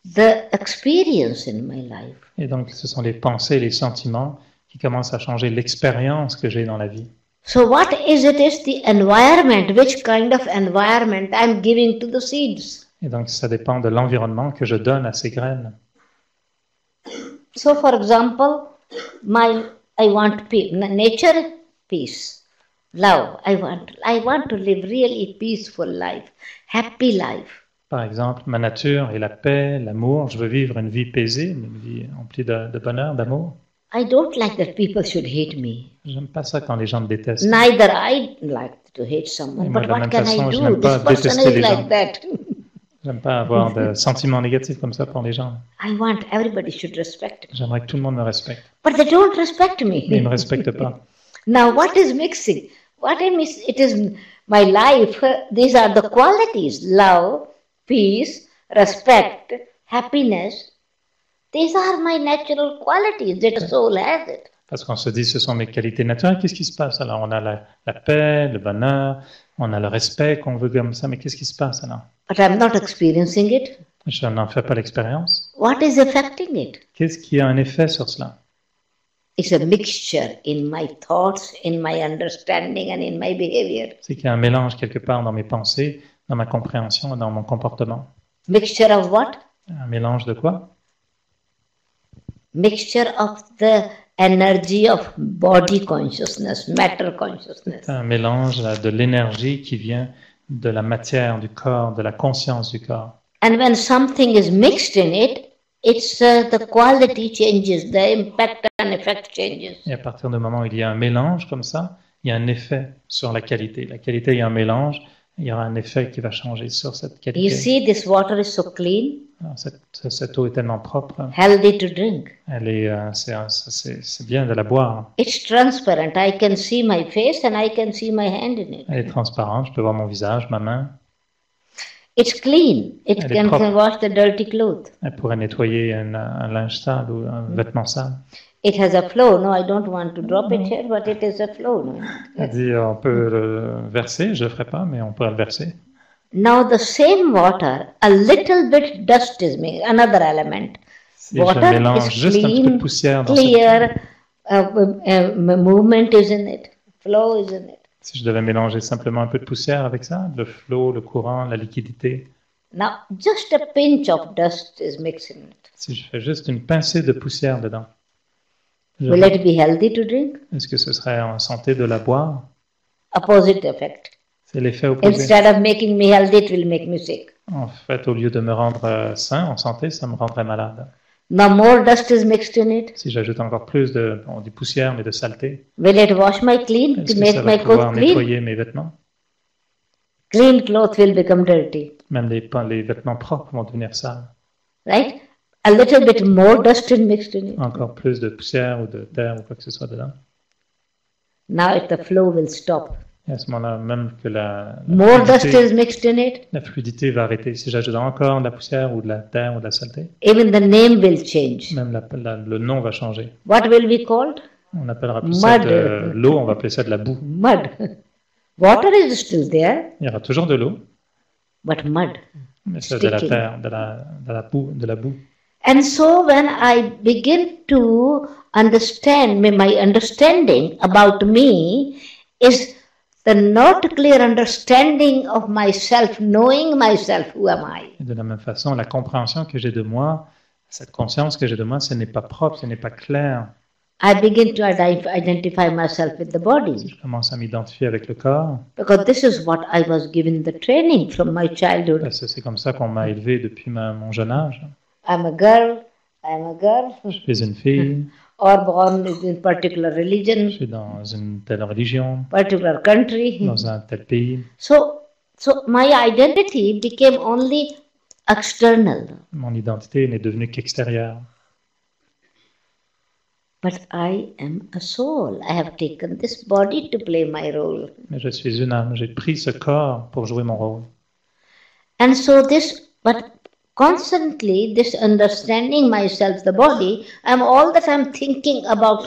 S2: the experience in my life.
S1: Et donc, ce sont les pensées, les sentiments qui commencent à changer l'expérience que j'ai dans la vie.
S2: So what is it is the environment, which kind of environment I'm giving to the seeds.
S1: Et donc, ça dépend de l'environnement que je donne à ces graines.
S2: So for example, I want peace, nature, peace, love. I want to live really peaceful life, happy life.
S1: Par exemple, ma nature est la paix, l'amour. Je veux vivre une vie paisible, une vie emplie de bonheur, d'amour.
S2: I don't like that people should hate me.
S1: J'aime pas ça quand les gens me détestent.
S2: Neither I like to hate someone,
S1: Moi,
S2: but
S1: de la
S2: what
S1: même
S2: can
S1: façon,
S2: I
S1: je
S2: do?
S1: n'aime pas
S2: This person
S1: détester
S2: is
S1: les gens.
S2: like that.
S1: J'aime pas avoir de sentiments négatifs comme ça pour les gens.
S2: I want everybody should respect me.
S1: J'aimerais que tout le monde me respecte.
S2: But they don't respect
S1: Mais ils ne me
S2: me.
S1: respectent pas.
S2: Now what is mixing? What it is my life. These are the qualities: love, peace, respect, happiness. These are my natural qualities that a soul has it.
S1: Parce qu'on se dit ce sont mes qualités naturelles. Qu'est-ce qui se passe? Alors on a la paix, le bonheur, on a le respect qu'on veut comme ça, mais qu'est-ce qui se passe alors?
S2: But I'm not experiencing it.
S1: Je n'en fais pas l'expérience.
S2: What is affecting it?
S1: Qu'est-ce qui a un effet sur cela?
S2: It's a mixture in my thoughts, in my understanding and in my behavior.
S1: C'est qu'il y a un mélange quelque part dans mes pensées, dans ma compréhension, dans mon comportement.
S2: Mixture of what?
S1: Un mélange de quoi?
S2: Mixture of the energy of body consciousness, matter consciousness.
S1: C'est un mélange de l'énergie qui vient de la matière du corps, de la conscience du corps.
S2: And when something is mixed in it, it's the quality changes, the impact and effect changes.
S1: Et à partir du moment où il y a un mélange comme ça, il y a un effet sur la qualité. La qualité, il y a un mélange, il y aura un effet qui va changer sur cette qualité.
S2: You see, this water is so clean,
S1: Alors, cette eau est tellement propre,
S2: healthy to drink.
S1: elle est, c'est bien de la boire.
S2: It's transparent. I can see my face and I can see my hand in it.
S1: Elle est transparente, je peux voir mon visage, ma main.
S2: It's clean. It
S1: Elle est propre.
S2: can wash the dirty clothes.
S1: Elle pourrait nettoyer un linge sale ou un vêtement sale.
S2: It has a flow. No, I don't want to drop it here, but it is a flow. No?
S1: Elle dit on peut le verser, je ne le ferai pas, mais on pourrait le verser.
S2: Now the same water, a little bit dust is made, another element.
S1: Si je
S2: Water
S1: mélange
S2: is
S1: juste un petit peu de
S2: clean,
S1: poussière dans
S2: clear, movement is in it, flow is in it.
S1: si je devais mélanger simplement un peu de poussière avec ça, le flot, le courant, la liquidité,
S2: Now just a pinch of dust is mixed in it.
S1: si je fais juste une pincée de poussière dedans,
S2: Will it be healthy to drink?
S1: est-ce que ce serait en santé de la boire?
S2: Opposite effect.
S1: C'est l'effet opposé.
S2: Instead of making me healthy, it will make me sick.
S1: En fait, au lieu de me rendre sain, en santé, ça me rendrait malade.
S2: Now more dust is mixed in it.
S1: Si j'ajoute encore plus de poussière, mais de saleté,
S2: Will it wash my clean
S1: est-ce
S2: to
S1: que ça
S2: make
S1: va
S2: my
S1: pouvoir
S2: clothes clean?
S1: nettoyer mes vêtements?
S2: Clean clothes will become dirty,
S1: Même les vêtements propres vont devenir sales.
S2: right? A little bit more dust is mixed in it.
S1: Encore plus de poussière ou de terre ou quoi que ce soit dedans.
S2: Now the flow will stop.
S1: Et à ce moment-là, même que
S2: More dust is mixed in it.
S1: la fluidité va arrêter. Si j'ajoute encore de la poussière ou de la terre ou de la saleté,
S2: Even the name will change.
S1: même le nom va changer.
S2: What will be called?
S1: On appellera plus ça
S2: Mud.
S1: de l'eau, on va appeler ça de la boue.
S2: Mud. Water is still there,
S1: Il y aura toujours de l'eau,
S2: but mud.
S1: mais c'est de la
S2: Sticky.
S1: terre, de la boue.
S2: And so when I begin to understand, my understanding about me is the not clear understanding of myself, knowing myself, who am I?
S1: Et de la même façon, la compréhension que j'ai de moi, cette conscience que j'ai de moi, ce n'est pas propre, ce n'est pas clair.
S2: I begin to identify myself with the body,
S1: Je commence à m'identifier avec le corps,
S2: because this is what I was given the training from my childhood.
S1: parce que c'est comme ça qu'on m'a élevé depuis mon jeune âge.
S2: I'm a girl,
S1: Je suis une fille,
S2: or born in particular religion,
S1: je suis dans une telle religion,
S2: particular country.
S1: dans un tel pays.
S2: So my identity became only external,
S1: Mon identité n'est devenue qu'extérieure.
S2: but I am a soul. I have taken this body to play my role.
S1: Mais je suis une âme, j'ai pris ce corps pour jouer mon rôle.
S2: And so but constantly this understanding myself, the body, I'm all the time thinking about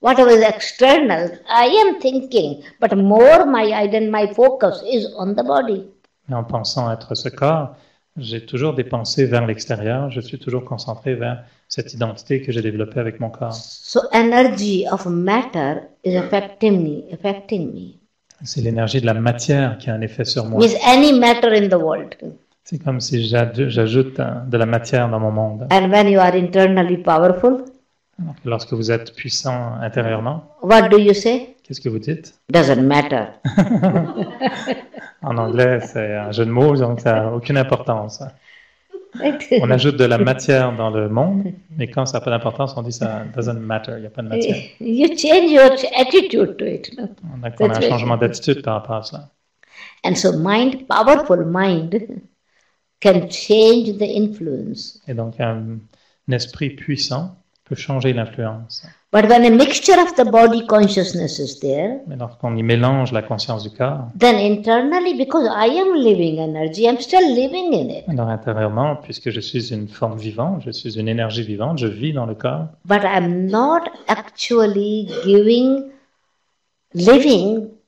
S2: whatever is external, I am thinking, but more my focus is on the body.
S1: Mais en pensant être ce corps, j'ai toujours des pensées vers l'extérieur, je suis toujours concentré vers cette identité que j'ai développée avec mon corps.
S2: So energy of matter is affecting me.
S1: C'est l'énergie de la matière qui a un effet sur moi.
S2: Means any matter in the world.
S1: C'est comme si j'ajoute de la matière dans mon monde.
S2: And when you are internally powerful,
S1: Alors, lorsque vous êtes puissant intérieurement,
S2: what do you say?
S1: qu'est-ce que vous dites?
S2: Doesn't matter.
S1: En anglais, c'est un jeu de mots, donc ça n'a aucune importance. On ajoute de la matière dans le monde, mais quand ça n'a pas d'importance, on dit ça doesn't matter, il n'y a pas de matière.
S2: You change your attitude to it. No?
S1: Donc on a un changement d'attitude par rapport à cela.
S2: And so powerful mind can change the influence.
S1: Et donc un esprit puissant peut changer l'influence.
S2: But when a mixture of the body consciousness is there,
S1: Mais lorsqu'on y mélange la conscience du corps,
S2: then internally, because I am living energy, I'm still living in it.
S1: alors intérieurement, puisque je suis une forme vivante, je suis une énergie vivante, je vis dans le corps,
S2: But I'm not actually living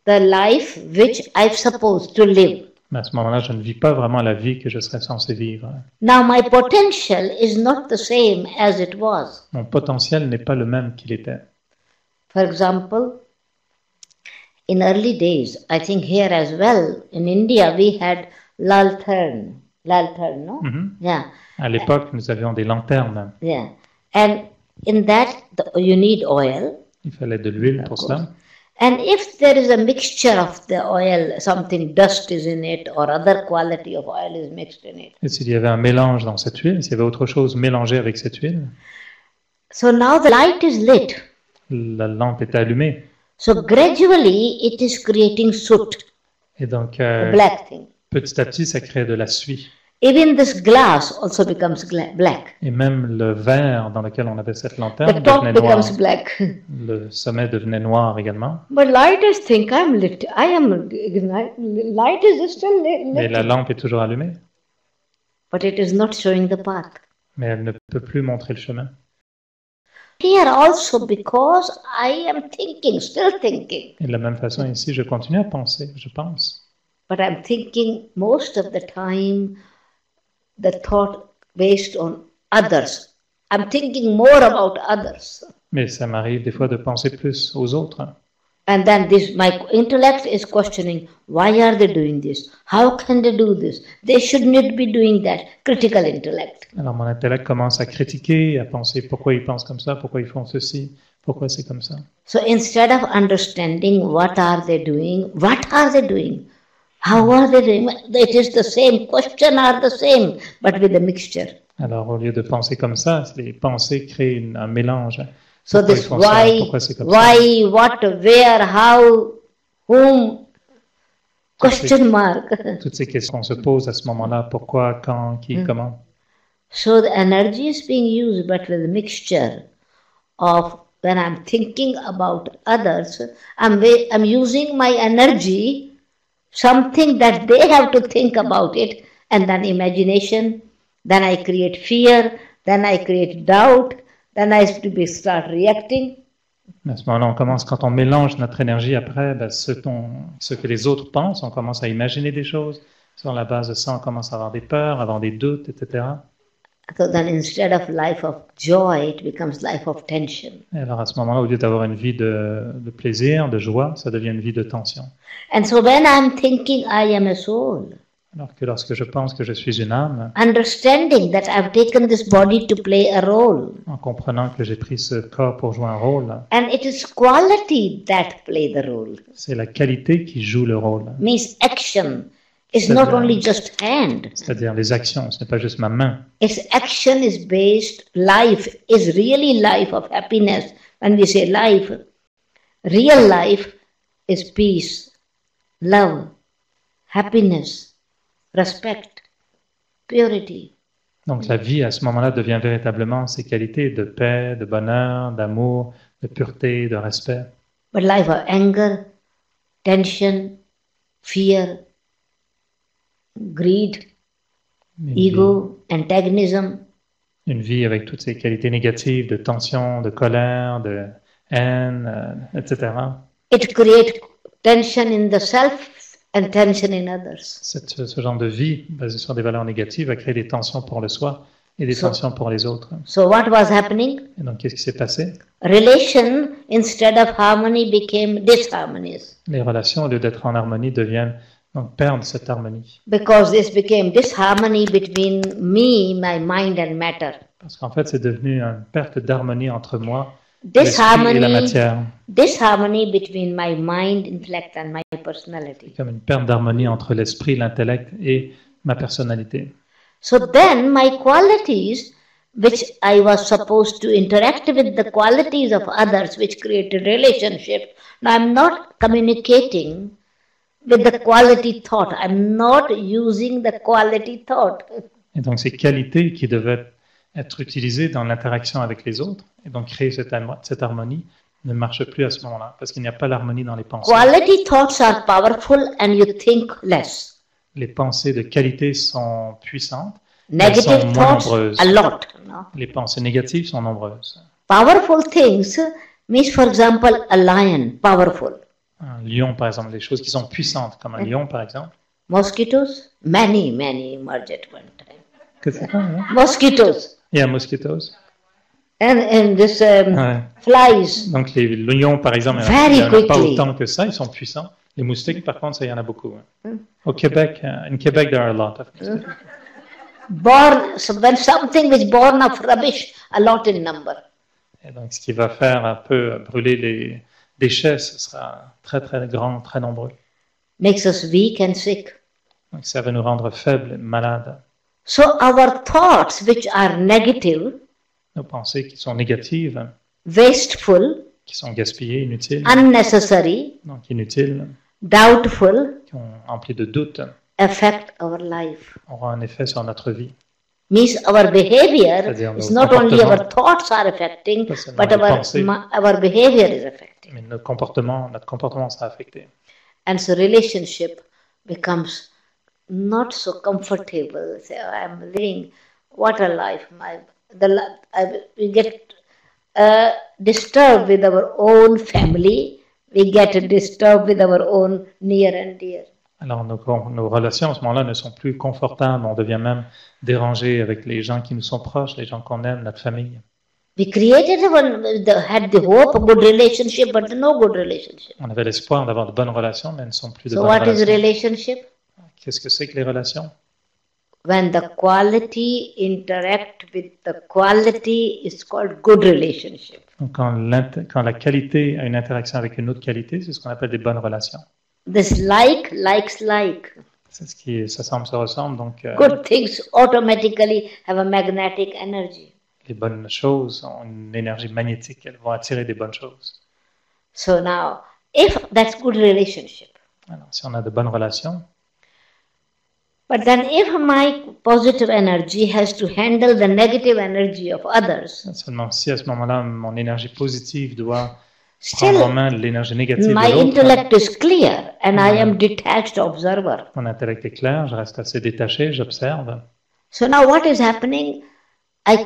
S2: the life which I'm supposed to live.
S1: mais à ce moment-là, je ne vis pas vraiment la vie que je serais censé vivre.
S2: Now my potential is not the same as it was.
S1: Mon potentiel n'est pas le même qu'il était.
S2: For example, in early days, I think here as well, in India, we had lantern, no? Yeah,
S1: À l'époque, nous avions des lanternes.
S2: yeah. And in that, you need oil.
S1: Il fallait de l'huile pour cela.
S2: And if there is a mixture of the oil, something dust is in it or other quality of oil is mixed in it.
S1: Et s'il y avait un mélange dans cette huile, s'il y avait autre chose mélangée avec cette huile,
S2: So now the light is lit.
S1: la lampe était allumée.
S2: So gradually it is creating soot,
S1: Et donc,
S2: a black thing.
S1: petit à petit, ça crée de la suie.
S2: Even this glass also becomes black.
S1: Et même le verre dans lequel on avait cette
S2: The
S1: lanterne
S2: top
S1: devenait noir.
S2: becomes black.
S1: Le sommet devenait noir également.
S2: But lighters think I'm lit. Light is still
S1: Mais
S2: lit.
S1: la lampe est toujours allumée.
S2: But it is not showing the path.
S1: Mais elle ne peut plus montrer le chemin.
S2: Here also, because I am thinking, still thinking.
S1: Et de la même façon, ici, je continue à penser, je pense.
S2: But I'm thinking most of the time the thought based on others. I'm thinking more about others.
S1: Mais ça m'arrive des fois de penser plus aux autres.
S2: And then my intellect is questioning, why are they doing this? How can they do this? They should not be doing that. Critical intellect.
S1: Alors mon intellect commence à critiquer, à penser pourquoi ils pensent comme ça, pourquoi ils font ceci, pourquoi c'est comme ça.
S2: So instead of understanding what are they doing, how are they doing, it is the same, question are the same, but with a mixture.
S1: Alors au lieu de penser comme ça, les pensées créent un mélange.
S2: So
S1: Pourquoi
S2: this
S1: ils font ça,
S2: why,
S1: pourquoi c'est comme ça.
S2: what, where, how, whom, question mark.
S1: Toutes ces questions qu'on se pose à ce moment-là, pourquoi, quand, qui, comment.
S2: So the energy is being used, but with a mixture of when I'm thinking about others, I'm using my energy, something that they have to think about it, and then imagination, then I create fear, then I create doubt, then I start reacting.
S1: À ce moment-là, on commence, quand on mélange notre énergie après, ce que les autres pensent, on commence à imaginer des choses. Sur la base de ça, on commence à avoir des peurs, à avoir des doutes, etc.
S2: So then instead of life of joy, it becomes life of tension.
S1: Et alors à ce moment-là, au lieu d'avoir une vie de plaisir, de joie, ça devient une vie de tension.
S2: And so when I'm thinking I am a soul,
S1: Alors que lorsque je pense que je suis une âme,
S2: understanding that I've taken this body to play a role,
S1: en comprenant que j'ai pris ce corps pour jouer un rôle,
S2: and it is quality that play the role.
S1: c'est la qualité qui joue le rôle.
S2: Means action is not only just hand.
S1: C'est-à-dire les actions, ce n'est pas juste ma main.
S2: Its action is based, life is really life of happiness. When we say life, real life is peace, love, happiness, respect, purity.
S1: Donc la vie à ce moment-là devient véritablement ces qualités de paix, de bonheur, d'amour, de pureté, de respect.
S2: But life of anger, tension, fear, greed, ego, antagonism.
S1: Une vie avec toutes ces qualités négatives de tension, de colère, de haine, etc.
S2: It creates tension in the self and tension in others.
S1: Ce genre de vie basée sur des valeurs négatives va créer des tensions pour le soi et des tensions pour les autres.
S2: So what was happening?
S1: Et donc, qu'est-ce qui s'est passé?
S2: Relation, instead of harmony, became disharmonious.
S1: Les relations, au lieu d'être en harmonie, perdent cette harmonie.
S2: Because this became disharmony between me, my mind and matter.
S1: Parce qu'en fait, c'est devenu une perte d'harmonie entre moi, l'esprit et la matière.
S2: Disharmony between my mind, intellect and my personality.
S1: Comme une perte d'harmonie entre l'esprit, l'intellect et ma personnalité.
S2: So then my qualities, which I was supposed to interact with the qualities of others, which created relationship, now I'm not communicating with the quality thought. I'm not using the quality thought.
S1: Et donc ces qualités qui devaient être utilisées dans l'interaction avec les autres, et donc créer cette harmonie, ne marchent plus à ce moment-là, parce qu'il n'y a pas l'harmonie dans les pensées.
S2: Quality thoughts are powerful and you think less.
S1: Les pensées de qualité sont puissantes,
S2: Negative
S1: elles sont moins
S2: thoughts,
S1: nombreuses.
S2: a lot. No?
S1: Les pensées négatives sont nombreuses.
S2: Powerful things means, for example, a lion, powerful.
S1: Un lion, par exemple, des choses qui sont puissantes, comme un lion, par exemple.
S2: Mosquitoes, many emerged at one time.
S1: Qu'est-ce que c'est ça, hein?
S2: Mosquitoes.
S1: Yeah, mosquitoes.
S2: And this
S1: Ouais.
S2: flies.
S1: Donc les lions, par exemple,
S2: Very
S1: il n'y en a pas
S2: quickly.
S1: autant que ça, ils sont puissants. Les moustiques, par contre, ça, il y en a beaucoup. Hein. Au Québec, in Quebec, there are a lot of mosquitoes.
S2: So when something is born of rubbish, a lot in number.
S1: Et donc, ce qui va faire un peu brûler les déchets, ce sera très, très grand, très nombreux.
S2: Makes us weak and sick.
S1: Donc, ça va nous rendre faibles, malades.
S2: So our thoughts, which are negative,
S1: Nos pensées qui sont négatives,
S2: wasteful,
S1: qui sont gaspillées, inutiles,
S2: unnecessary,
S1: donc inutiles,
S2: doubtful,
S1: qui sont emplies de doutes,
S2: affect our life.
S1: auront un effet sur notre vie.
S2: Means our behavior
S1: C'est-à-dire
S2: is
S1: nos
S2: not only
S1: comportements.
S2: our thoughts are affecting,
S1: Pas seulement
S2: but
S1: les pensées.
S2: our behavior is affecting.
S1: Mais notre comportement sera affecté.
S2: And so relationship becomes not so comfortable. Say, oh, I'm living, what a life. We get disturbed with our own family. We get disturbed with our own near and dear.
S1: Alors nos relations à ce moment-là ne sont plus confortables, on devient même dérangé avec les gens qui nous sont proches, les gens qu'on aime, notre famille.
S2: We had the hope of good relationship, but no good relationship.
S1: On avait l'espoir d'avoir de bonnes relations, mais elles ne sont plus de
S2: So
S1: bonnes
S2: what is
S1: relations.
S2: relationship?
S1: Qu'est-ce que c'est que les relations?
S2: When the quality interact with the quality is called good relationship.
S1: Donc quand la qualité a une interaction avec une autre qualité, c'est ce qu'on appelle des bonnes relations.
S2: This likes like.
S1: C'est ce qui se ressemble, donc
S2: Good things automatically have a magnetic energy.
S1: les bonnes choses ont une énergie magnétique, elles vont attirer des bonnes choses.
S2: So now, if that's good relationship,
S1: Alors, si on a de bonnes relations,
S2: but then if my positive energy has to handle the negative energy of others,
S1: seulement si à ce moment-là, mon énergie positive doit
S2: still
S1: prendre en main l'énergie négative
S2: my
S1: de l'autre,
S2: intellect is clear and I am detached observer.
S1: mon intellect est clair, je reste assez détaché, j'observe.
S2: So now what is happening? I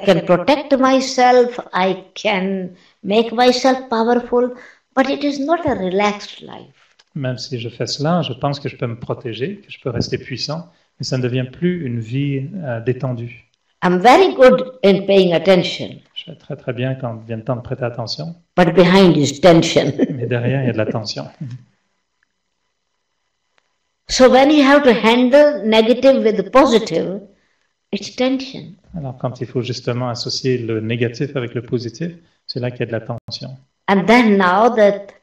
S2: can protect myself, I can make myself powerful, but it is not a relaxed life.
S1: Même si je fais cela, je pense que je peux me protéger, que je peux rester puissant, mais ça ne devient plus une vie détendue.
S2: I'm very good in paying attention,
S1: Je fais très très bien quand vient le temps de prêter attention,
S2: but behind is tension.
S1: mais derrière il y a de la tension.
S2: So when you have to handle negative with positive, it's tension.
S1: Alors quand il faut justement associer le négatif avec le positif, c'est là qu'il y a de la tension.
S2: And then now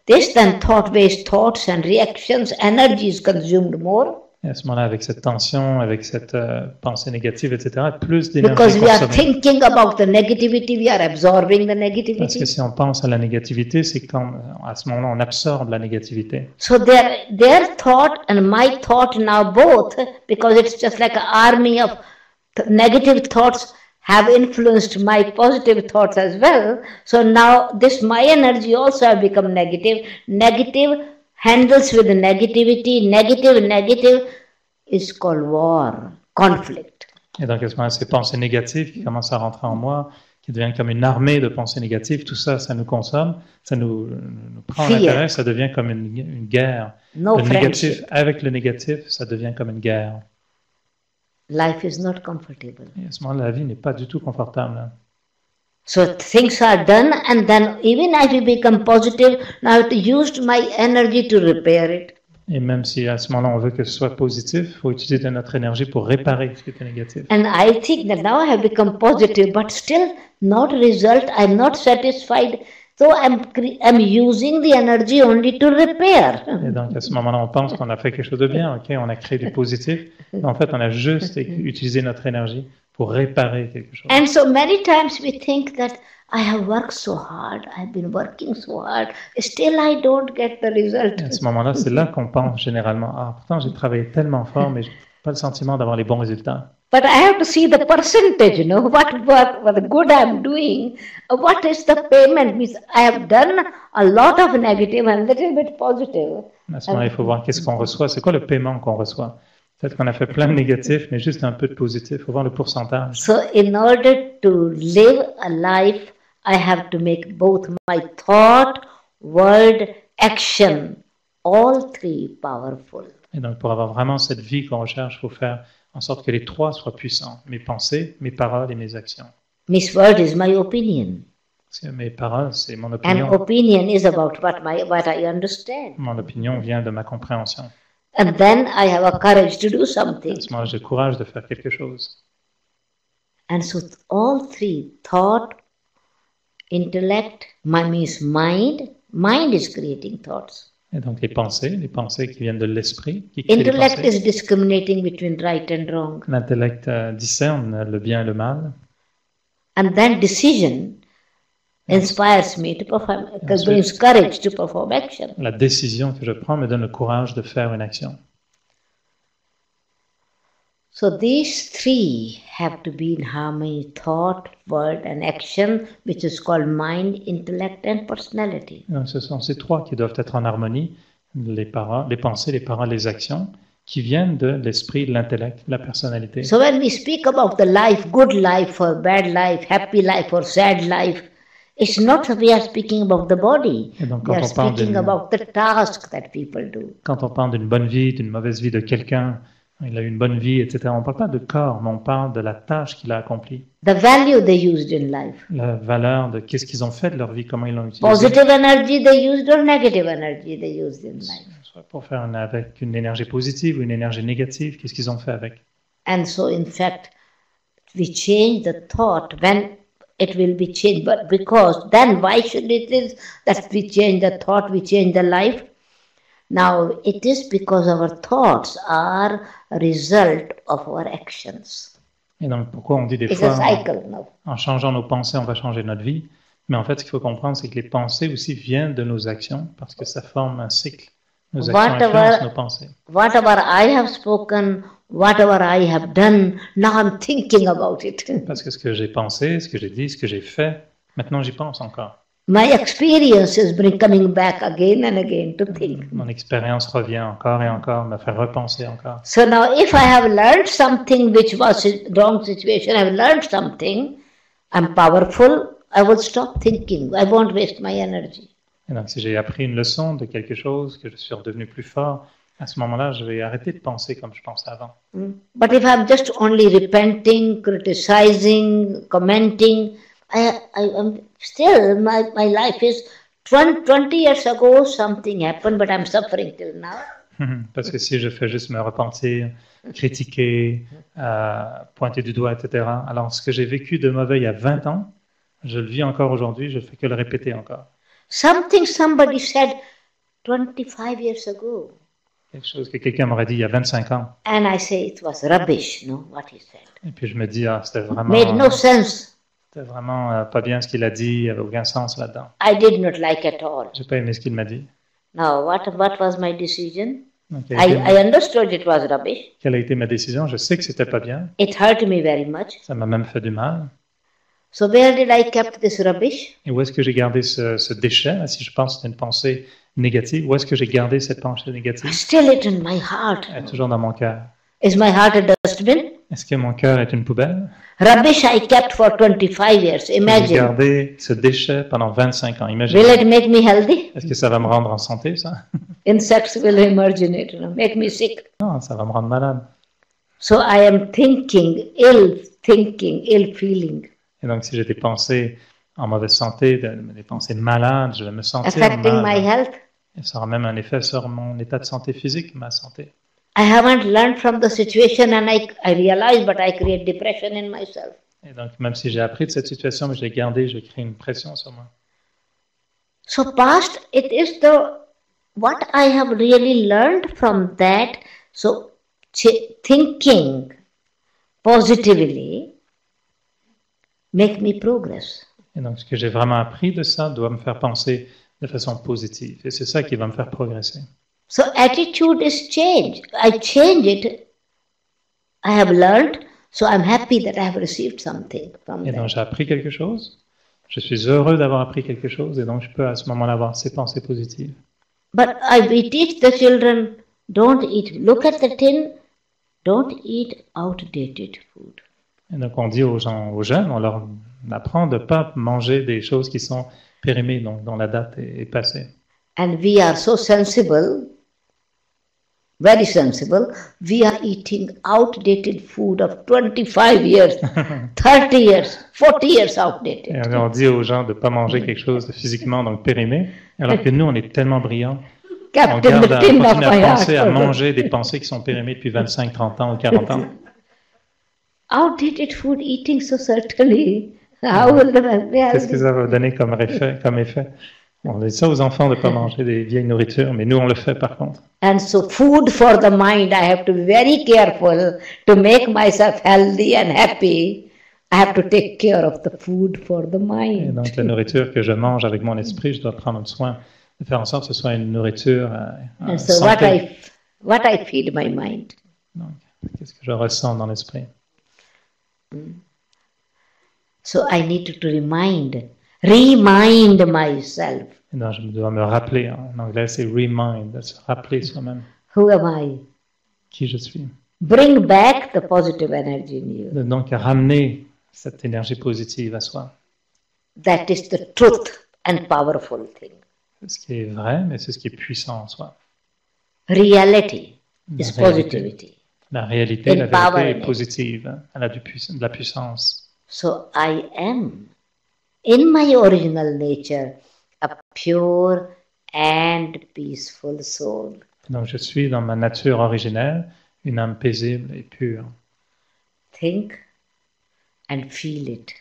S2: this thought-based thoughts and reactions, energy is consumed more.
S1: Et à ce moment-là, avec cette tension, avec cette pensée négative, etc., plus d'énergie
S2: Because we are
S1: consommée.
S2: thinking about the negativity, we are absorbing the
S1: Parce que
S2: negativity.
S1: si on pense à la négativité, c'est quand à ce moment-là, on absorbe la négativité.
S2: So their thought and my thought now both, because it's just like an army of negative thoughts have influenced my positive thoughts as well. So now my energy also have become negative. Negative handles with the negativity. Negative is called war, conflict.
S1: Et donc à ce moment-là, ces pensées négatives qui commencent à rentrer en moi, qui devient comme une armée de pensées négatives, tout ça, ça nous consomme, ça nous prend
S2: Fear.
S1: l'intérêt, ça devient comme une guerre.
S2: No
S1: Le négatif,
S2: friendship.
S1: avec le négatif, ça devient comme une guerre.
S2: Life is not comfortable.
S1: Et à ce moment-là, la vie n'est pas du tout confortable. Hein.
S2: So things are done, and then even if you become positive, now I have to use my energy to repair it.
S1: Et même si à ce moment-là, on veut que ce soit positif, il faut utiliser notre énergie pour réparer ce qui était négatif.
S2: And I think that now I have become positive, but still not result. I'm not satisfied. So I'm using the energy only to repair.
S1: Et donc, à ce moment-là, on pense qu'on a fait quelque chose de bien, ok, on a créé du positif, mais en fait, on a juste utilisé notre énergie pour réparer quelque chose.
S2: And so many times we think that I have worked so hard, I've been working so hard, still I don't get the result.
S1: Et à ce moment-là, c'est là qu'on pense généralement, ah, pourtant j'ai travaillé tellement fort, mais je n'ai pas le sentiment d'avoir les bons résultats.
S2: But I have to see the percentage, what work, what good I'm doing, what is the payment, means I have done a lot of negative and a little bit positive.
S1: À ce moment-là, il faut voir qu'est-ce qu'on reçoit, c'est quoi le paiement qu'on reçoit. Peut-être qu'on a fait plein de négatifs, mais juste un peu de positif, il faut voir le pourcentage.
S2: So in order to live a life, I have to make both my thought, word, action, all three powerful.
S1: Et donc, pour avoir vraiment cette vie qu'on recherche, il faut faire en sorte que les trois soient puissants. Mes pensées, mes paroles et mes actions.
S2: Miss Word is my opinion.
S1: Parce que mes paroles, c'est mon
S2: And
S1: opinion.
S2: opinion is about what I understand.
S1: Mon opinion vient de ma compréhension.
S2: And then I have a courage to do
S1: À
S2: something.
S1: ce moment-là, j'ai le courage de faire quelque chose.
S2: And so all three, thought, intellect, means mind. Mind is creating thoughts.
S1: Et donc, les pensées qui viennent de l'esprit, qui créent les
S2: Intellect
S1: pensées.
S2: is discriminating between right and wrong.
S1: L'intellect discerne le bien et le mal.
S2: And then decision inspires me to perform, brings courage to perform action.
S1: La décision que je prends me donne le courage de faire une action.
S2: So these three have to be in harmony, thought, word, and action, which is called mind, intellect, and personality.
S1: Donc, ce sont ces trois qui doivent être en harmonie, les pensées, les paroles, les actions, qui viennent de l'esprit, de l'intellect, de la personnalité.
S2: So when we speak about the life, good life or bad life, happy life or sad life, it's not that we are speaking about the body.
S1: Et donc,
S2: We
S1: quand
S2: are
S1: on parle
S2: speaking
S1: d'une-
S2: about the task that people do.
S1: Quand on parle d'une bonne vie, d'une mauvaise vie de quelqu'un, il a eu une bonne vie, etc., on ne parle pas de corps, mais on parle de la tâche qu'il a accomplie.
S2: The value they used in life.
S1: La valeur de qu'est-ce qu'ils ont fait de leur vie, comment ils l'ont utilisé.
S2: Positive energy they used or negative energy they used in life.
S1: Soit pour faire avec une énergie positive ou une énergie négative, qu'est-ce qu'ils ont fait avec.
S2: And so in fact, we change the thought when it will be changed. But because then why should it is that we change the thought, we change the life? Now it is because our thoughts are a result of our actions.
S1: Et donc, pourquoi on dit des
S2: It's a
S1: fois,
S2: cycle now.
S1: en changeant nos pensées, on va changer notre vie. Mais en fait, ce qu'il faut comprendre, c'est que les pensées aussi viennent de nos actions, parce que ça forme un cycle. Nos actions
S2: Whatever-
S1: influencent nos pensées.
S2: Whatever I have spoken, whatever I have done, now I'm thinking about it.
S1: Parce que ce que j'ai pensé, ce que j'ai dit, ce que j'ai fait, maintenant j'y pense encore.
S2: My experiences bring coming back again and again to think.
S1: Mon expérience revient encore et encore, me fait repenser encore.
S2: So now if I have learned something which was a wrong situation, I have learned something, I'm powerful, I will stop thinking. I won't waste my energy.
S1: Et donc, si j'ai appris une leçon de quelque chose, que je suis redevenu plus fort, à ce moment-là, je vais arrêter de penser comme je pensais avant.
S2: But if I'm just only repenting, criticizing, commenting, I'm still, my life is 20 years ago, something happened, but I'm suffering till now.
S1: Parce que si je fais juste me repentir, critiquer, pointer du doigt, etc., alors ce que j'ai vécu de mauvais il y a 20 ans, je le vis encore aujourd'hui, je ne fais que le répéter encore.
S2: Something somebody said 25 years ago.
S1: Quelque chose que quelqu'un m'aurait dit il y a 25 ans.
S2: And I say it was rubbish, what he said.
S1: Et puis je me dis, ah, c'était
S2: Made no sense.
S1: vraiment pas bien ce qu'il a dit, il n'y avait aucun sens là-dedans.
S2: I did not like at all.
S1: J'ai pas aimé ce qu'il m'a dit.
S2: Now, what was my decision?
S1: Donc,
S2: I understood it was rubbish.
S1: quelle a été ma décision? Je sais que c'était pas bien.
S2: It hurt me very much.
S1: Ça m'a même fait du mal.
S2: So where did I keep this rubbish?
S1: Et où est-ce que j'ai gardé ce déchet? Là, si je pense que c'est une pensée négative, où est-ce que j'ai gardé cette pensée négative?
S2: Still it in my heart.
S1: Elle est toujours dans mon cœur.
S2: Is my heart a dustbin?
S1: Est-ce que mon cœur est une poubelle?
S2: Rubbish I kept for 25 years.
S1: J'ai
S2: Imagine.
S1: gardé ce déchet pendant 25 ans. Imagine.
S2: Will it make me healthy?
S1: Est-ce que ça va me rendre en santé, ça?
S2: Insects will emerge in it, make me sick.
S1: Non, ça va me rendre malade.
S2: So I am thinking, ill feeling.
S1: Et donc, si j'ai des pensées en mauvaise santé, des pensées malades, je vais me sentir
S2: Affecting
S1: mal.
S2: my health.
S1: Et ça aura même un effet sur mon état de santé physique, ma santé.
S2: I haven't learned from the situation and I realize, but I create depression in myself.
S1: Et donc, même si j'ai appris de cette situation, mais je l'ai gardée, je crée une pression sur moi.
S2: So past, it is what I have really learned from that. So thinking positively make me progress.
S1: Et donc, ce que j'ai vraiment appris de ça doit me faire penser de façon positive. Et c'est ça qui va me faire progresser.
S2: So attitude is change. I change it. I have learned. So I'm happy that I have received something from
S1: Et
S2: that.
S1: donc, j'ai appris quelque chose. Je suis heureux d'avoir appris quelque chose. Et donc, je peux à ce moment-là avoir ces pensées positives.
S2: But we teach the children, don't eat. Look at the tin. Don't eat outdated food.
S1: Et donc, on dit aux jeunes, on leur apprend de ne pas manger des choses qui sont périmées, donc dont la date est passée.
S2: And we are so sensible, very sensible. We are eating outdated food of 25 years, 30 years, 40 years outdated.
S1: Et on dit aux gens de ne pas manger quelque chose de physiquement donc périmé, alors que nous, on est tellement brillants. On continue à penser à manger des pensées qui sont périmées depuis 25, 30 ans ou 40 ans.
S2: Outdated food eating so certainly. How will
S1: Qu'est-ce que ça va donner comme effet? On dit ça aux enfants de ne pas manger des vieilles nourritures, mais nous, on le fait par contre.
S2: And so food for the mind, I have to be very careful to make myself healthy and happy. I have to take care of the food for the mind.
S1: Et donc, la nourriture que je mange avec mon esprit, je dois prendre soin de faire en sorte que ce soit une nourriture
S2: And so
S1: santé.
S2: what I feed my mind.
S1: Donc, qu'est-ce que je ressens dans l'esprit?
S2: So I need to remind myself.
S1: Et donc, je dois me rappeler. En anglais, c'est remind, de se rappeler soi-même
S2: Who am I?
S1: qui je suis.
S2: Bring back the positive energy in you.
S1: Donc, ramener cette énergie positive à soi.
S2: That is the truth and powerful thing.
S1: C'est ce qui est vrai, mais c'est ce qui est puissant en soi.
S2: Reality is
S1: La réalité.
S2: positivity.
S1: La réalité, la
S2: Empower
S1: vérité est
S2: it.
S1: positive. Elle a de la puissance.
S2: So I am, in my original nature, a pure and peaceful soul.
S1: Donc, je suis dans ma nature originelle, une âme paisible et pure.
S2: Think and feel it.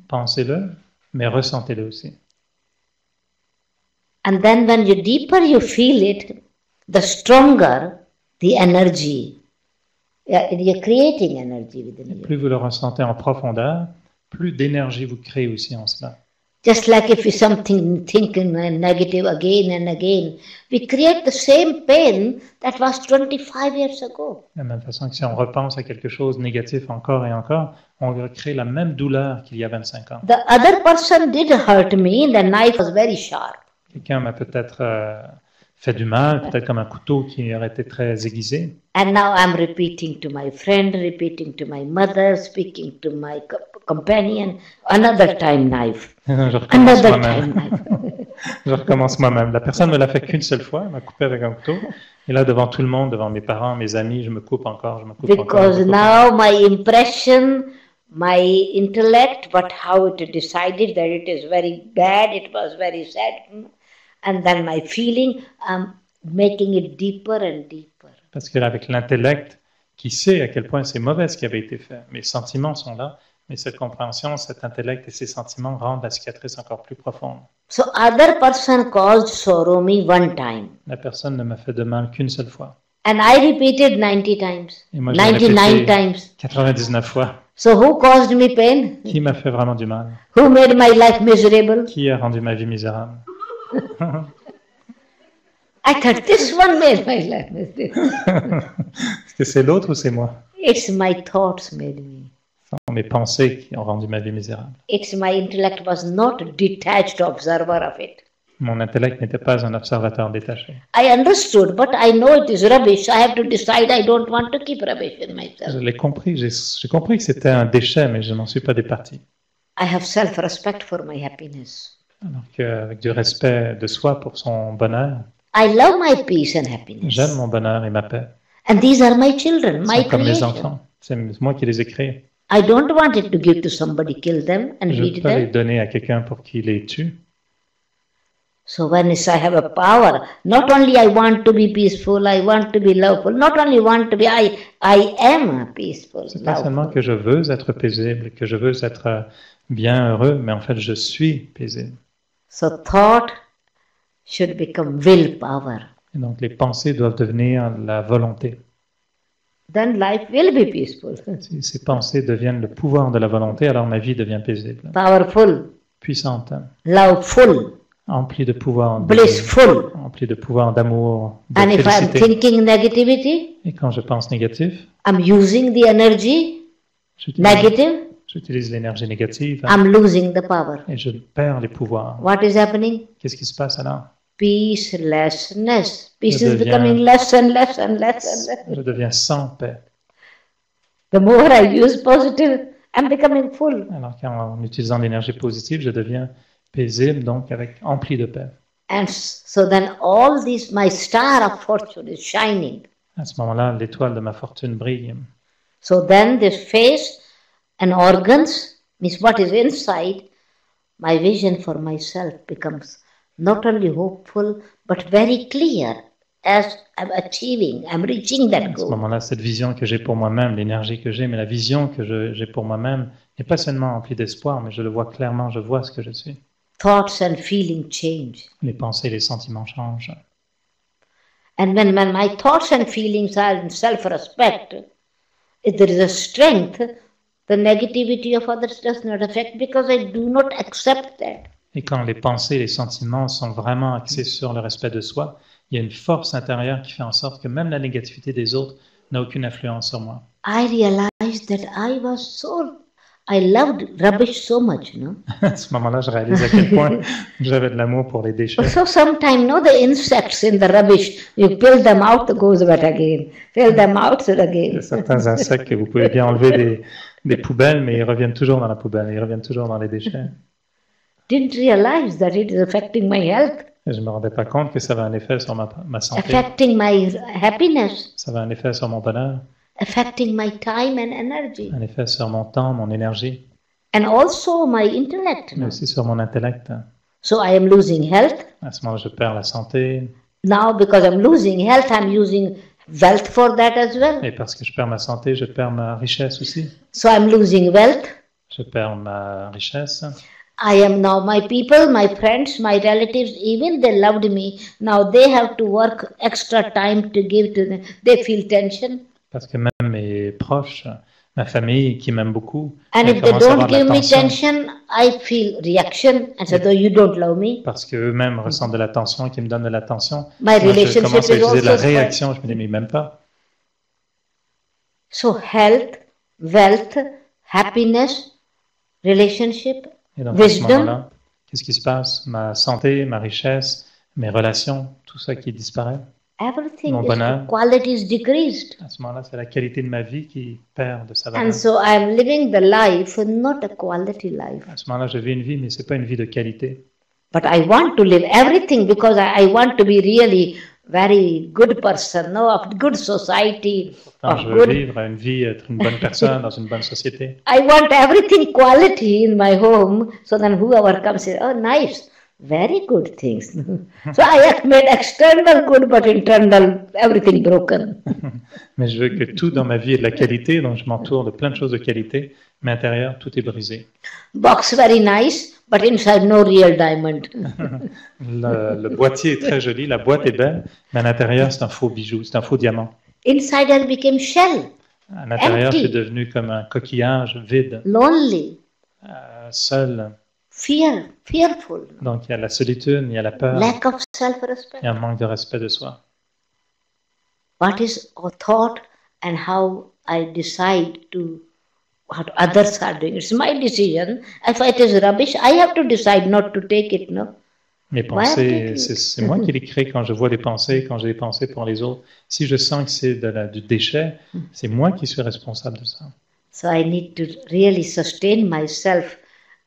S1: Pensez-le, mais ressentez-le aussi.
S2: And then when deeper you feel it, the stronger the energy. You're creating energy within you.
S1: Plus vous le ressentez en profondeur, plus d'énergie vous créez aussi en cela.
S2: Just like if we something thinking negative again and again, we create the same pain that was 25 years ago.
S1: De la même façon que si on repense à quelque chose de négatif encore et encore, on recrée la même douleur qu'il y a 25 ans.
S2: The other person did hurt me, the knife was very sharp.
S1: Quelqu'un m'a peut-être fait du mal, peut-être comme un couteau qui aurait été très aiguisé.
S2: And now I'm repeating to my friend, repeating to my mother, speaking to my companion, another time knife.
S1: Je recommence
S2: Another
S1: moi-même.
S2: time knife.
S1: Je recommence moi-même. La personne ne me l'a fait qu'une seule fois, elle m'a coupé avec un couteau. Et là, devant tout le monde, devant mes parents, mes amis, je me coupe encore, je me coupe encore.
S2: Because now my impression, my intellect, but how it decided that it is very bad, it was very sad. And then my feeling, I'm making it deeper and deeper.
S1: Parce que là, avec l'intellect qui sait à quel point c'est mauvais ce qui avait été fait, mes sentiments sont là, mais cette compréhension, cet intellect et ces sentiments rendent la cicatrice encore plus profonde.
S2: So other person caused sorrow me one time.
S1: La personne ne m'a fait de mal qu'une seule fois.
S2: And I repeated 90 times,
S1: Et moi, j'ai
S2: 99
S1: répété
S2: times.
S1: 99 fois.
S2: So who caused me pain?
S1: Qui m'a fait vraiment du mal?
S2: Who made my life miserable?
S1: Qui a rendu ma vie misérable?
S2: I thought this one made my life miserable.
S1: Est-ce que c'est l'autre ou c'est moi?
S2: It's my thoughts made me.
S1: Ce sont mes pensées qui ont rendu ma vie misérable.
S2: It's my intellect was not detached observer of it.
S1: Mon intellect n'était pas un observateur détaché.
S2: I understood, but I know it is rubbish. I have to decide I don't want to keep rubbish in
S1: Je
S2: myself.
S1: l'ai compris, j'ai compris que c'était un déchet, mais je n'en suis pas départi.
S2: I have self-respect for my happiness.
S1: Alors qu'avec du respect de soi pour son bonheur,
S2: I love my peace and happiness.
S1: j'aime mon bonheur et ma paix.
S2: And these are my children,
S1: Ils
S2: my
S1: sont comme les
S2: creation.
S1: enfants. C'est moi qui les ai créés.
S2: I don't want it to give to somebody, kill them and
S1: Je ne
S2: feed
S1: peux pas les
S2: them.
S1: donner à quelqu'un pour qu'il les tue.
S2: So when I have a power, not only I want to be peaceful, I want to be loveful, not only want to be, I am peaceful,
S1: C'est pas seulement
S2: loveful.
S1: que je veux être paisible, que je veux être bien heureux, mais en fait, je suis paisible.
S2: So thought should become willpower.
S1: Et donc, les pensées doivent devenir la volonté.
S2: Then life will be peaceful,
S1: Si ces pensées deviennent le pouvoir de la volonté, alors ma vie devient paisible,
S2: powerful,
S1: puissante,
S2: loveful,
S1: emplie de pouvoir,
S2: blissful.
S1: emplie de pouvoir d'amour, de
S2: And if I'm
S1: félicité.
S2: thinking negativity,
S1: Et quand je pense négatif,
S2: I'm using the energy negative,
S1: j'utilise l'énergie négative
S2: I'm losing the power.
S1: et je perds les pouvoirs.
S2: What is happening?
S1: Qu'est-ce qui se passe alors?
S2: Peacelessness. Peace
S1: Je
S2: is
S1: deviens-
S2: becoming less and less and less and less.
S1: Je deviens sans paix.
S2: The more I use positive, I'm becoming full.
S1: Alors qu'en utilisant l'énergie positive, je deviens paisible, donc empli de paix.
S2: And so then all this, my star of fortune is shining.
S1: À ce moment-là, l'étoile de ma fortune brille.
S2: So then this face and organs, means what is inside, my vision for myself becomes not only hopeful, but very clear as I'm achieving, I'm reaching that
S1: À ce
S2: goal.
S1: moment-là, cette vision que j'ai pour moi-même, l'énergie que j'ai, mais la vision que j'ai pour moi-même n'est pas seulement emplie d'espoir, mais je le vois clairement, je vois ce que je suis.
S2: Thoughts and feelings change.
S1: Les pensées, les sentiments changent.
S2: And when my thoughts and feelings are in self-respect, if there is a strength, the negativity of others does not affect because I do not accept that.
S1: Et quand les pensées, les sentiments sont vraiment axés sur le respect de soi, il y a une force intérieure qui fait en sorte que même la négativité des autres n'a aucune influence sur moi.
S2: I realized that I loved rubbish so much, no?
S1: À ce moment-là, je réalise à quel point j'avais de l'amour pour les déchets.
S2: So sometimes, no, the insects in the rubbish, you peel them out, it goes back again. Peel them out, it
S1: Il y a
S2: again.
S1: certains insectes que vous pouvez bien enlever des poubelles, mais ils reviennent toujours dans la poubelle, ils reviennent toujours dans les déchets.
S2: Didn't realize that it is affecting my health,
S1: Et je ne me rendais pas compte que ça avait un effet sur ma santé,
S2: affecting my happiness,
S1: ça avait un effet sur mon bonheur,
S2: affecting my time and energy,
S1: un effet sur mon temps, mon énergie,
S2: and also my intellect.
S1: mais
S2: No?
S1: aussi sur mon intellect.
S2: So I am losing health.
S1: À ce moment-là, je perds la santé,
S2: Now, because I'm losing health, I'm using wealth for that as well.
S1: et parce que je perds ma santé, je perds ma richesse aussi.
S2: So I'm losing wealth.
S1: Je perds ma richesse.
S2: I am now my people, my friends, my relatives, even they loved me. Now they have to work extra time to give to them. They feel tension.
S1: Parce que même mes proches, ma famille qui m'aime beaucoup,
S2: And
S1: elle
S2: if they
S1: commence à avoir
S2: don't
S1: de la
S2: give me
S1: tension
S2: tension, I feel reaction and say, though you don't love me.
S1: parce qu'eux-mêmes ressentent de la tension et qui me donnent de l'attention.
S2: My
S1: Moi, je
S2: relationship
S1: commence à
S2: is
S1: utiliser la
S2: also spoiled.
S1: réaction, je me dis mais même pas.
S2: So health, wealth, happiness, relationship,
S1: Et donc à ce
S2: wisdom,
S1: moment-là, qu'est-ce qui se passe? Ma santé, ma richesse, mes relations, tout ça qui disparaît.
S2: everything
S1: Mon
S2: is,
S1: bonheur.
S2: quality is decreased.
S1: À ce moment-là, c'est la qualité de ma vie qui perd de sa valeur.
S2: And so I am living the life, not a quality life.
S1: À ce moment-là, je vis une vie, mais c'est pas une vie de qualité.
S2: But I want to live everything because I want to be really very good person, no, of good society,
S1: Quand
S2: of
S1: je veux
S2: good.
S1: vivre une vie, être une bonne personne dans une bonne société.
S2: I want everything quality in my home, so then whoever comes says, oh, nice, very good things. So I have made external good, but internal everything broken.
S1: Mais je veux que tout dans ma vie ait de la qualité, donc je m'entoure de plein de choses de qualité, mais à l'intérieur, tout est brisé.
S2: Box very nice, but inside no real diamond.
S1: Le boîtier est très joli, la boîte est belle, mais à l'intérieur, c'est un faux bijou, c'est un faux diamant.
S2: Inside I became shell,
S1: À l'intérieur, je
S2: Empty.
S1: suis devenu comme un coquillage vide,
S2: lonely,
S1: seul.
S2: fearful,
S1: Donc il y a la solitude, il y a la peur,
S2: lack of self-respect.
S1: il y a un manque de respect de soi.
S2: What is a thought and how I decide to what others are doing. It's my decision. If it is rubbish, I have to decide not to take it, no?
S1: Mes pensées, c'est moi qui les crée quand je vois des pensées, quand j'ai des pensées pour les autres. Si je sens que c'est du déchet, c'est moi qui suis responsable de ça.
S2: So I need to really sustain myself.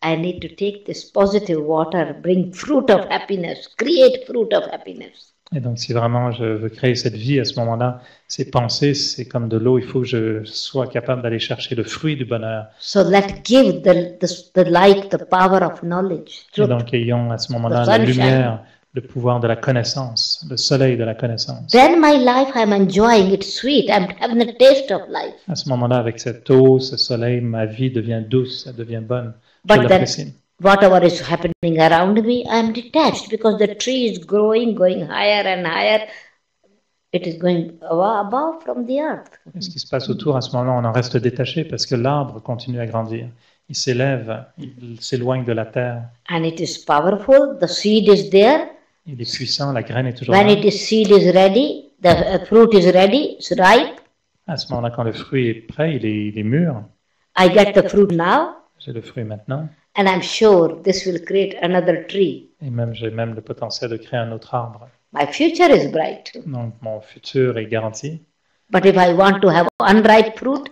S2: I need to take this positive water, bring fruit of happiness, create fruit of happiness.
S1: Et donc, si vraiment je veux créer cette vie à ce moment-là, ces pensées, c'est comme de l'eau. Il faut que je sois capable d'aller chercher le fruit du bonheur.
S2: So let give the light, the power of knowledge.
S1: Et donc, ayons à ce moment-là la lumière, le pouvoir de la connaissance, le soleil de la connaissance.
S2: Then my life, I'm enjoying it, sweet. I'm having a taste of life.
S1: À ce moment-là, avec cette eau, ce soleil, ma vie devient douce, elle devient bonne. Je
S2: But
S1: l'apprécie.
S2: then, whatever is happening around me, I'm detached because the tree is growing, going higher and higher. It is going above from the earth.
S1: Et ce qui se passe autour, à ce moment-là, on en reste détaché parce que l'arbre continue à grandir. Il s'élève, il s'éloigne de la terre.
S2: And it is powerful. The seed is there.
S1: Il est puissant, la graine est toujours
S2: When
S1: là.
S2: seed is ready, the fruit is ready, it's ripe.
S1: À ce moment-là, quand le fruit est prêt, il est mûr.
S2: I get the fruit now.
S1: J'ai le fruit maintenant.
S2: And I'm sure this will create another tree.
S1: Et j'ai même le potentiel de créer un autre arbre.
S2: My future is bright.
S1: Donc, mon futur est garanti.
S2: But if I want to have unripe fruit,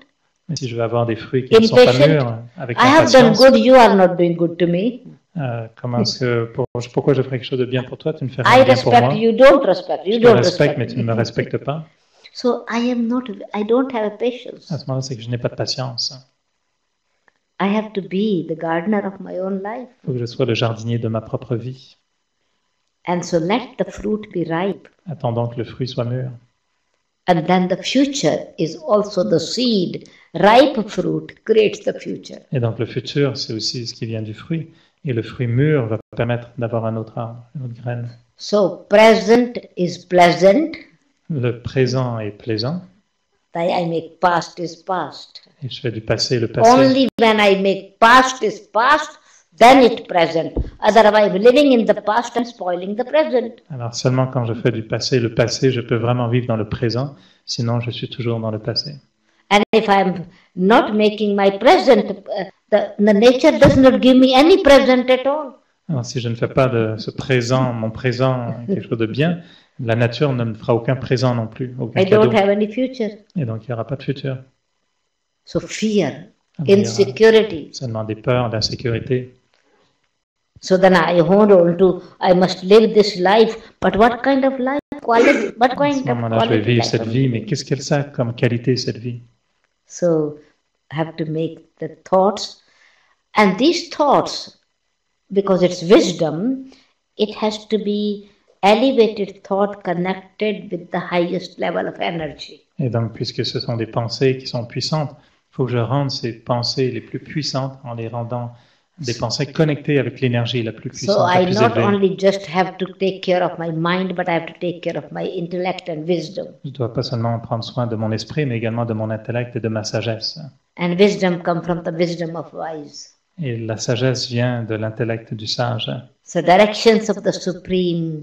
S1: Mais si je veux avoir des fruits qui ne sont pas mûrs, avec
S2: I have done
S1: impatience,
S2: good, you are not doing good to me.
S1: pourquoi je ferais quelque chose de bien pour toi, tu ne fais
S2: I
S1: rien de bien pour
S2: respect
S1: moi.
S2: you, don't respect, you
S1: Je te
S2: don't
S1: respecte, mais
S2: respect
S1: tu ne me
S2: me.
S1: respectes pas.
S2: So I don't have a patience.
S1: À ce moment-là, c'est que je n'ai pas de patience.
S2: I have to be the gardener of my own life.
S1: Il faut que je sois le jardinier de ma propre vie.
S2: And so let the fruit be ripe.
S1: Attendons que le fruit soit mûr.
S2: And then the future is also the seed. Ripe fruit creates the future.
S1: Et donc le futur, c'est aussi ce qui vient du fruit. Et le fruit mûr va permettre d'avoir un autre arbre, une autre graine.
S2: So present is pleasant.
S1: Le présent est plaisant.
S2: I make past is past.
S1: Et je fais du passé le passé.
S2: Only when I make past is past, then it present. Otherwise, living in the past and spoiling the present.
S1: Alors seulement quand je fais du passé le passé, je peux vraiment vivre dans le présent. Sinon, je suis toujours dans le passé.
S2: And if I'm not making my present, the nature does not give me any present at all.
S1: Alors si je ne fais pas de ce présent, mon présent, quelque chose de bien, la nature ne me fera aucun présent non plus, aucun
S2: I
S1: cadeau.
S2: don't have any future.
S1: Et donc il n'y aura pas de futur.
S2: So fear,
S1: Il y aura
S2: insecurity.
S1: seulement des peurs, d'insécurité.
S2: So then I hold on to, I must live this life. But what kind of life? Quality? What
S1: À
S2: kind
S1: ce
S2: of
S1: moment-là, je vais
S2: quality
S1: vivre
S2: life
S1: cette
S2: am I
S1: vie, mais
S2: living?
S1: qu'est-ce qu'elle a comme qualité, cette vie?
S2: So I have to make the thoughts. And these thoughts, because it's wisdom, it has to be elevated thought connected with the highest level of energy.
S1: Et donc, puisque ce sont des pensées qui sont puissantes, il faut que je rende ces pensées les plus puissantes en les rendant des pensées connectées avec l'énergie la plus
S2: So
S1: puissante, la
S2: I
S1: plus
S2: not
S1: élevée.
S2: only just have to take care of my mind, but I have to take care of my intellect and wisdom.
S1: Je ne dois pas seulement prendre soin de mon esprit, mais également de mon intellect et de ma sagesse.
S2: And wisdom comes from the wisdom of wise.
S1: Et la sagesse vient de l'intellect du sage.
S2: So directions of the Supreme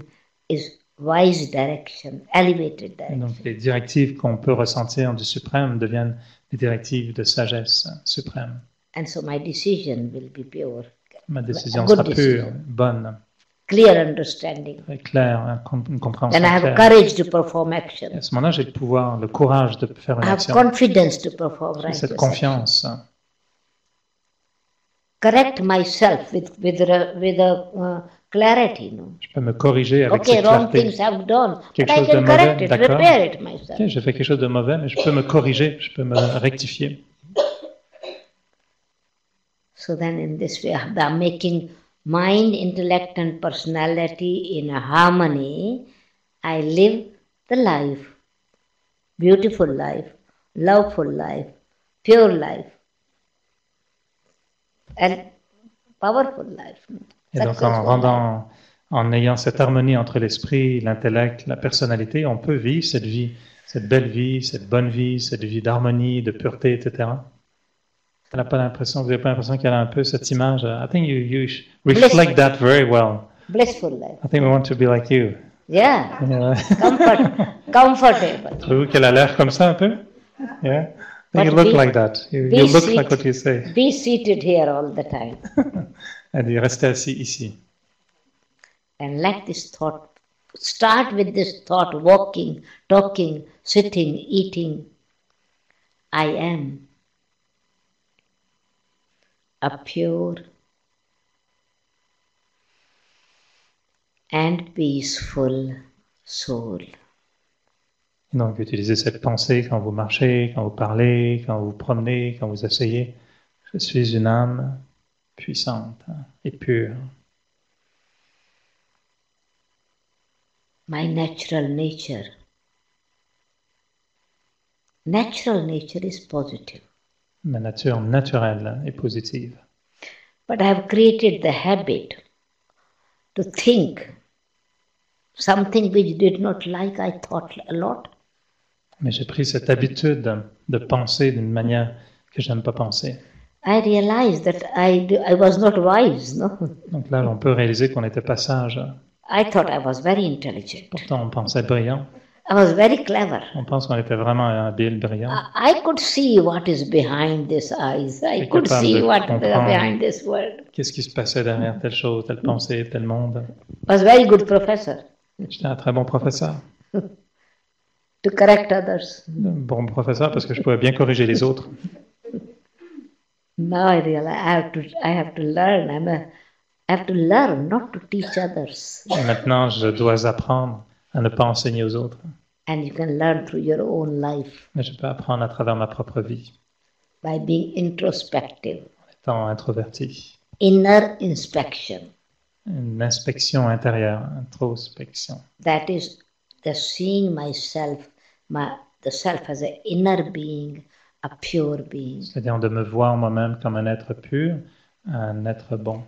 S2: is wise direction, elevated
S1: Et donc,
S2: direction.
S1: les directives qu'on peut ressentir du suprême deviennent des directives de sagesse suprême.
S2: And so my decision will be pure,
S1: Ma décision
S2: good
S1: sera pure,
S2: decision.
S1: bonne,
S2: clear understanding.
S1: très claire, une compréhension
S2: Then I have
S1: claire.
S2: courage to perform action.
S1: Et à ce moment-là, j'ai le pouvoir, le courage de faire
S2: I
S1: une
S2: have
S1: action.
S2: confidence to perform
S1: Cette
S2: righteous action.
S1: confiance.
S2: Correct myself with clarity. No?
S1: Je peux me corriger avec
S2: Okay,
S1: cette
S2: wrong
S1: clarté.
S2: things I've done, but
S1: Quelque
S2: I
S1: chose de
S2: can correct
S1: mauvais,
S2: it,
S1: d'accord.
S2: repair it myself.
S1: Ok, j'ai fait quelque chose de mauvais, mais je peux me corriger, je peux me rectifier.
S2: So then in this way, I'm making mind, intellect and personality in a harmony. I live the life, beautiful life, loveful life, pure life, and powerful life.
S1: Et donc en ayant cette harmonie entre l'esprit, l'intellect, la personnalité, on peut vivre cette vie, cette belle vie, cette bonne vie, cette vie d'harmonie, de pureté, etc. Vous n'avez pas l'impression qu'elle a un peu cette image? I think you reflect that very well.
S2: Blissful life.
S1: I think we want to be like you.
S2: Yeah,
S1: Yeah.
S2: comfortable.
S1: Trouvez-vous qu'elle a l'air comme ça un peu? Yeah. I think you
S2: But
S1: look
S2: be-
S1: like that. You
S2: be
S1: look
S2: seat-
S1: like what you say.
S2: Be seated here all the time.
S1: Elle dit restez assis ici.
S2: And let this thought start with this thought, walking, talking, sitting, eating. I am a pure and peaceful soul.
S1: Donc, utilisez cette pensée quand vous marchez, quand vous parlez, quand vous vous promenez, quand vous asseyez. Je suis une âme puissante et pure.
S2: My natural nature. Natural nature is positive.
S1: Ma nature naturelle est positive.
S2: But I have created the habit to think something which did not like, I thought a lot.
S1: Mais j'ai pris cette habitude de penser d'une manière que j'aime pas penser.
S2: I realized that I was not wise, no?
S1: Donc là, on peut réaliser qu'on n'était pas sage.
S2: I thought I was very intelligent.
S1: Pourtant, on pensait brillant.
S2: I was very clever.
S1: On pense qu'on était vraiment habile, brillant.
S2: I could see what is behind these eyes. I could see what is behind this word.
S1: Qu'est-ce qui se passait derrière telle chose, telle pensée, tel monde.
S2: I was a very good professor.
S1: J'étais un très bon professeur.
S2: To correct others.
S1: Bon professeur parce que je pouvais bien corriger les autres.
S2: Now I realize I have to learn. I have to learn not to teach others.
S1: Et maintenant, je dois apprendre à ne pas enseigner aux autres.
S2: And you can learn through your own life.
S1: Mais je peux apprendre à travers ma propre vie.
S2: By being introspective.
S1: En étant introverti.
S2: Inner inspection.
S1: Une inspection intérieure, introspection.
S2: That is the seeing myself, the self as an inner being, a pure being.
S1: C'est-à-dire de me voir moi-même comme un être pur, un être bon.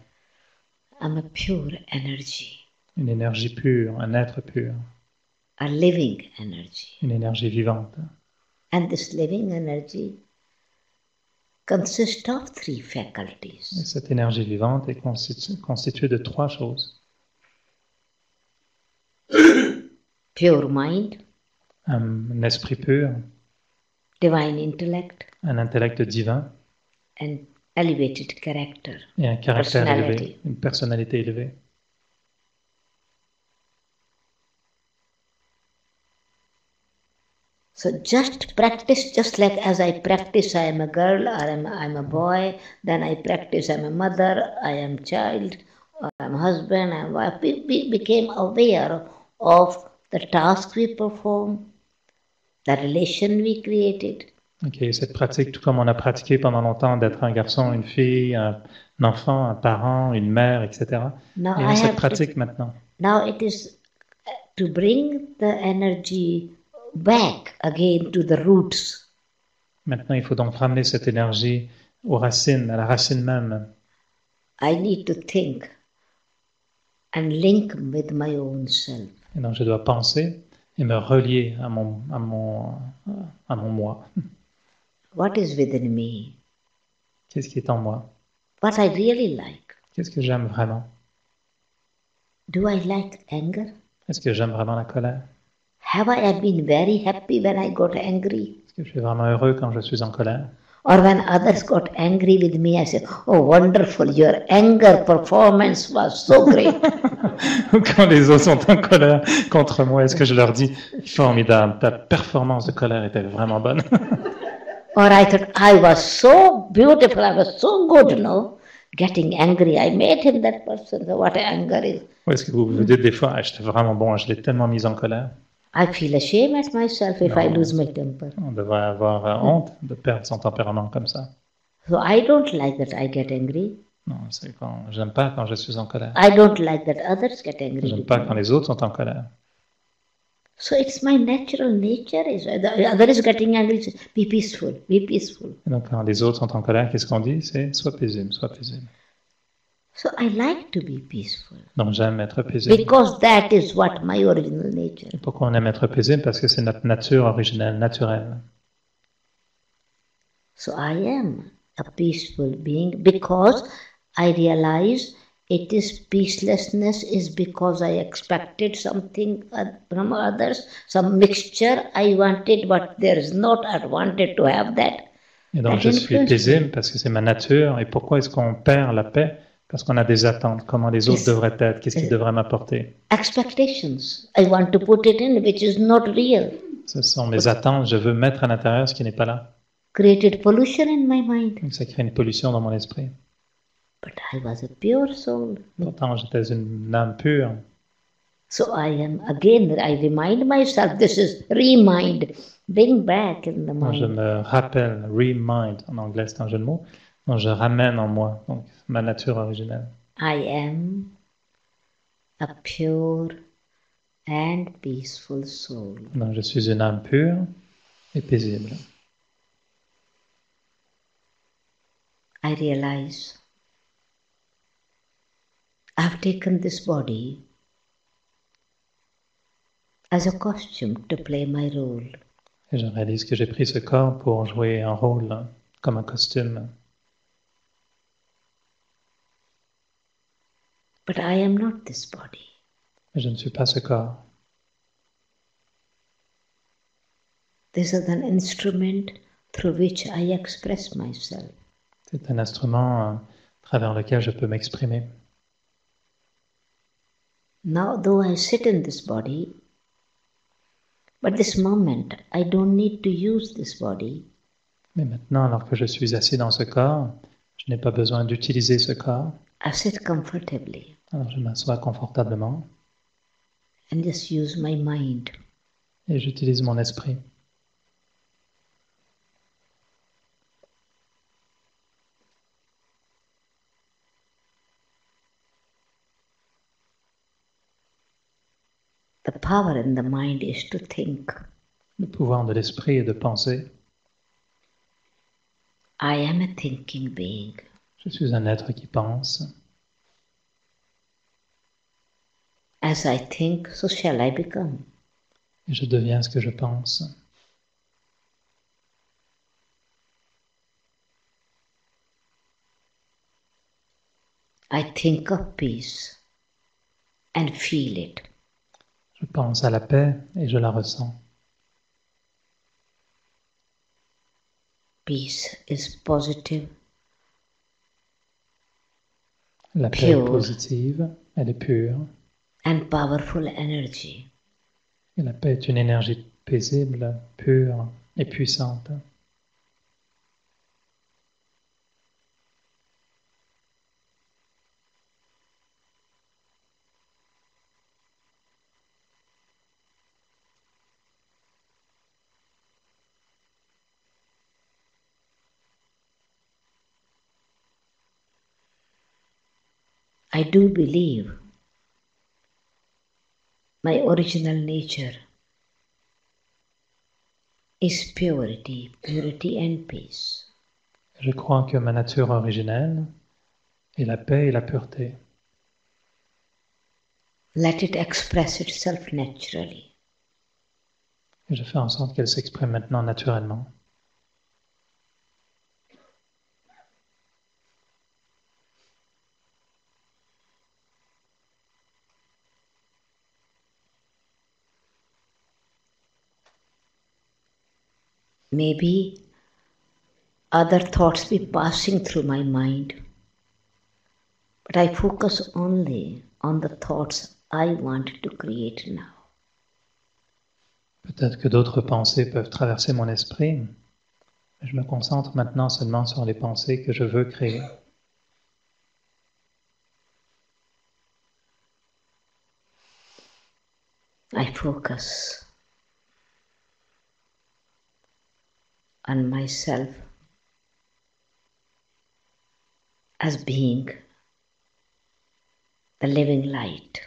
S2: I'm a pure energy.
S1: Une énergie pure, un être pur.
S2: A living energy.
S1: Une énergie vivante.
S2: And this living energy consists of 3 faculties.
S1: Et cette énergie vivante est constituée de 3 choses.
S2: Pure mind.
S1: Un esprit pur.
S2: Divine intellect.
S1: Un intellect divin.
S2: And elevated character.
S1: Et un caractère élevé, une personnalité élevée.
S2: So just practice, just like as I practice, I am a girl, or I'm a boy, then I practice, I'm a mother, I am child, or I'm a husband, I'm a wife. We became aware of the task we perform, the relation we created.
S1: Ok, cette pratique, tout comme on a pratiqué pendant longtemps d'être un garçon, une fille, un enfant, un parent, une mère, etc.
S2: Now
S1: Il y a cette pratique maintenant.
S2: Now it is to bring the energy back again to the roots.
S1: Maintenant, il faut donc ramener cette énergie aux racines, à la racine même.
S2: I need to think and link with my own self.
S1: Et donc, je dois penser et me relier à mon moi.
S2: What is within me?
S1: Qu'est-ce qui est en moi?
S2: What I really like.
S1: Qu'est-ce que j'aime vraiment?
S2: Do I like anger?
S1: Est-ce que j'aime vraiment la colère?
S2: Have I been very happy when I got angry?
S1: Est-ce que je suis vraiment heureux quand je suis en colère?
S2: Or when others got angry with me, I said, "Oh, wonderful! Your anger performance was so great."
S1: Quand les autres sont en colère contre moi, est-ce que je leur dis, formidable, ta performance de colère était vraiment bonne?
S2: Or I thought, I was so beautiful, I was so good, no? Getting angry, I made him that person. So what anger is?
S1: Ou est-ce que vous vous dites des fois, j'étais vraiment bon, je l'ai tellement mis en colère?
S2: I feel ashamed at myself if I lose my temper.
S1: On devrait avoir honte de perdre son tempérament comme ça.
S2: So I don't like that I get angry.
S1: Non, c'est j'aime pas quand je suis en colère.
S2: I don't like that others get angry.
S1: J'aime pas quand les autres sont en colère.
S2: So it's my natural nature. The other is getting angry. Be peaceful. Be peaceful.
S1: Et donc quand les autres sont en colère, qu'est-ce qu'on dit? C'est sois paisible, sois paisible.
S2: So I like to be peaceful.
S1: Donc j'aime être paisible.
S2: Because that is what my original nature.
S1: Et pourquoi on aime être paisible? Parce que c'est notre nature originelle, naturelle.
S2: So I am a peaceful being because I realize it is peacelessness is because I expected something from others, some mixture I wanted, but there is not. I wanted to have that.
S1: Et donc je suis paisible parce que c'est ma nature. Et pourquoi est-ce qu'on perd la paix? Parce qu'on a des attentes, comment les autres devraient être, qu'est-ce qu'ils devraient m'apporter.
S2: Expectations. I want to put it in, which is not real.
S1: Ce sont mes attentes, je veux mettre à l'intérieur ce qui n'est pas là.
S2: Created pollution in my mind.
S1: Donc ça crée une pollution dans mon esprit.
S2: But I was a pure soul.
S1: Pourtant, j'étais une âme pure.
S2: So I remind myself, this is remind, bring back in the
S1: Donc, je
S2: mind.
S1: me rappelle, remind, en anglais c'est un jeu de mots, donc je ramène en moi donc, ma nature originelle.
S2: I am a pure and peaceful soul.
S1: Donc, je suis une âme pure et paisible.
S2: I realize I've taken this body as a costume to play my role.
S1: Et je réalise que j'ai pris ce corps pour jouer un rôle comme un costume.
S2: But I am not this body.
S1: Mais je ne suis pas ce corps.
S2: This is an instrument through which I express myself.
S1: C'est un instrument à travers lequel je peux m'exprimer.
S2: Now, though I sit in this body, but this moment I don't need to use this body.
S1: Mais maintenant, alors que je suis assis dans ce corps, je n'ai pas besoin d'utiliser ce corps.
S2: I sit comfortably.
S1: Alors je m'assois confortablement.
S2: And just use my mind.
S1: Et j'utilise mon esprit.
S2: The power in the mind is to think.
S1: Le pouvoir de l'esprit est de penser.
S2: I am a thinking being.
S1: Je suis un être qui pense.
S2: As I think, so shall I become.
S1: Et je deviens ce que je pense.
S2: I think of peace and feel it.
S1: Je pense à la paix et je la ressens.
S2: Peace is positive.
S1: La paix est positive, elle est pure.
S2: And powerful energy.
S1: Et la paix est une énergie paisible, pure et puissante.
S2: I do believe my original nature is purity and peace.
S1: Je crois que ma nature originelle est la paix et la pureté.
S2: Let it express itself naturally.
S1: Et je fais en sorte qu'elle s'exprime maintenant naturellement.
S2: Maybe other thoughts be passing through my mind, but I focus only on the thoughts I want to create now.
S1: Peut-être que d'autres pensées peuvent traverser mon esprit, mais je me concentre maintenant seulement sur les pensées que je veux créer.
S2: I focus on myself as being the living light.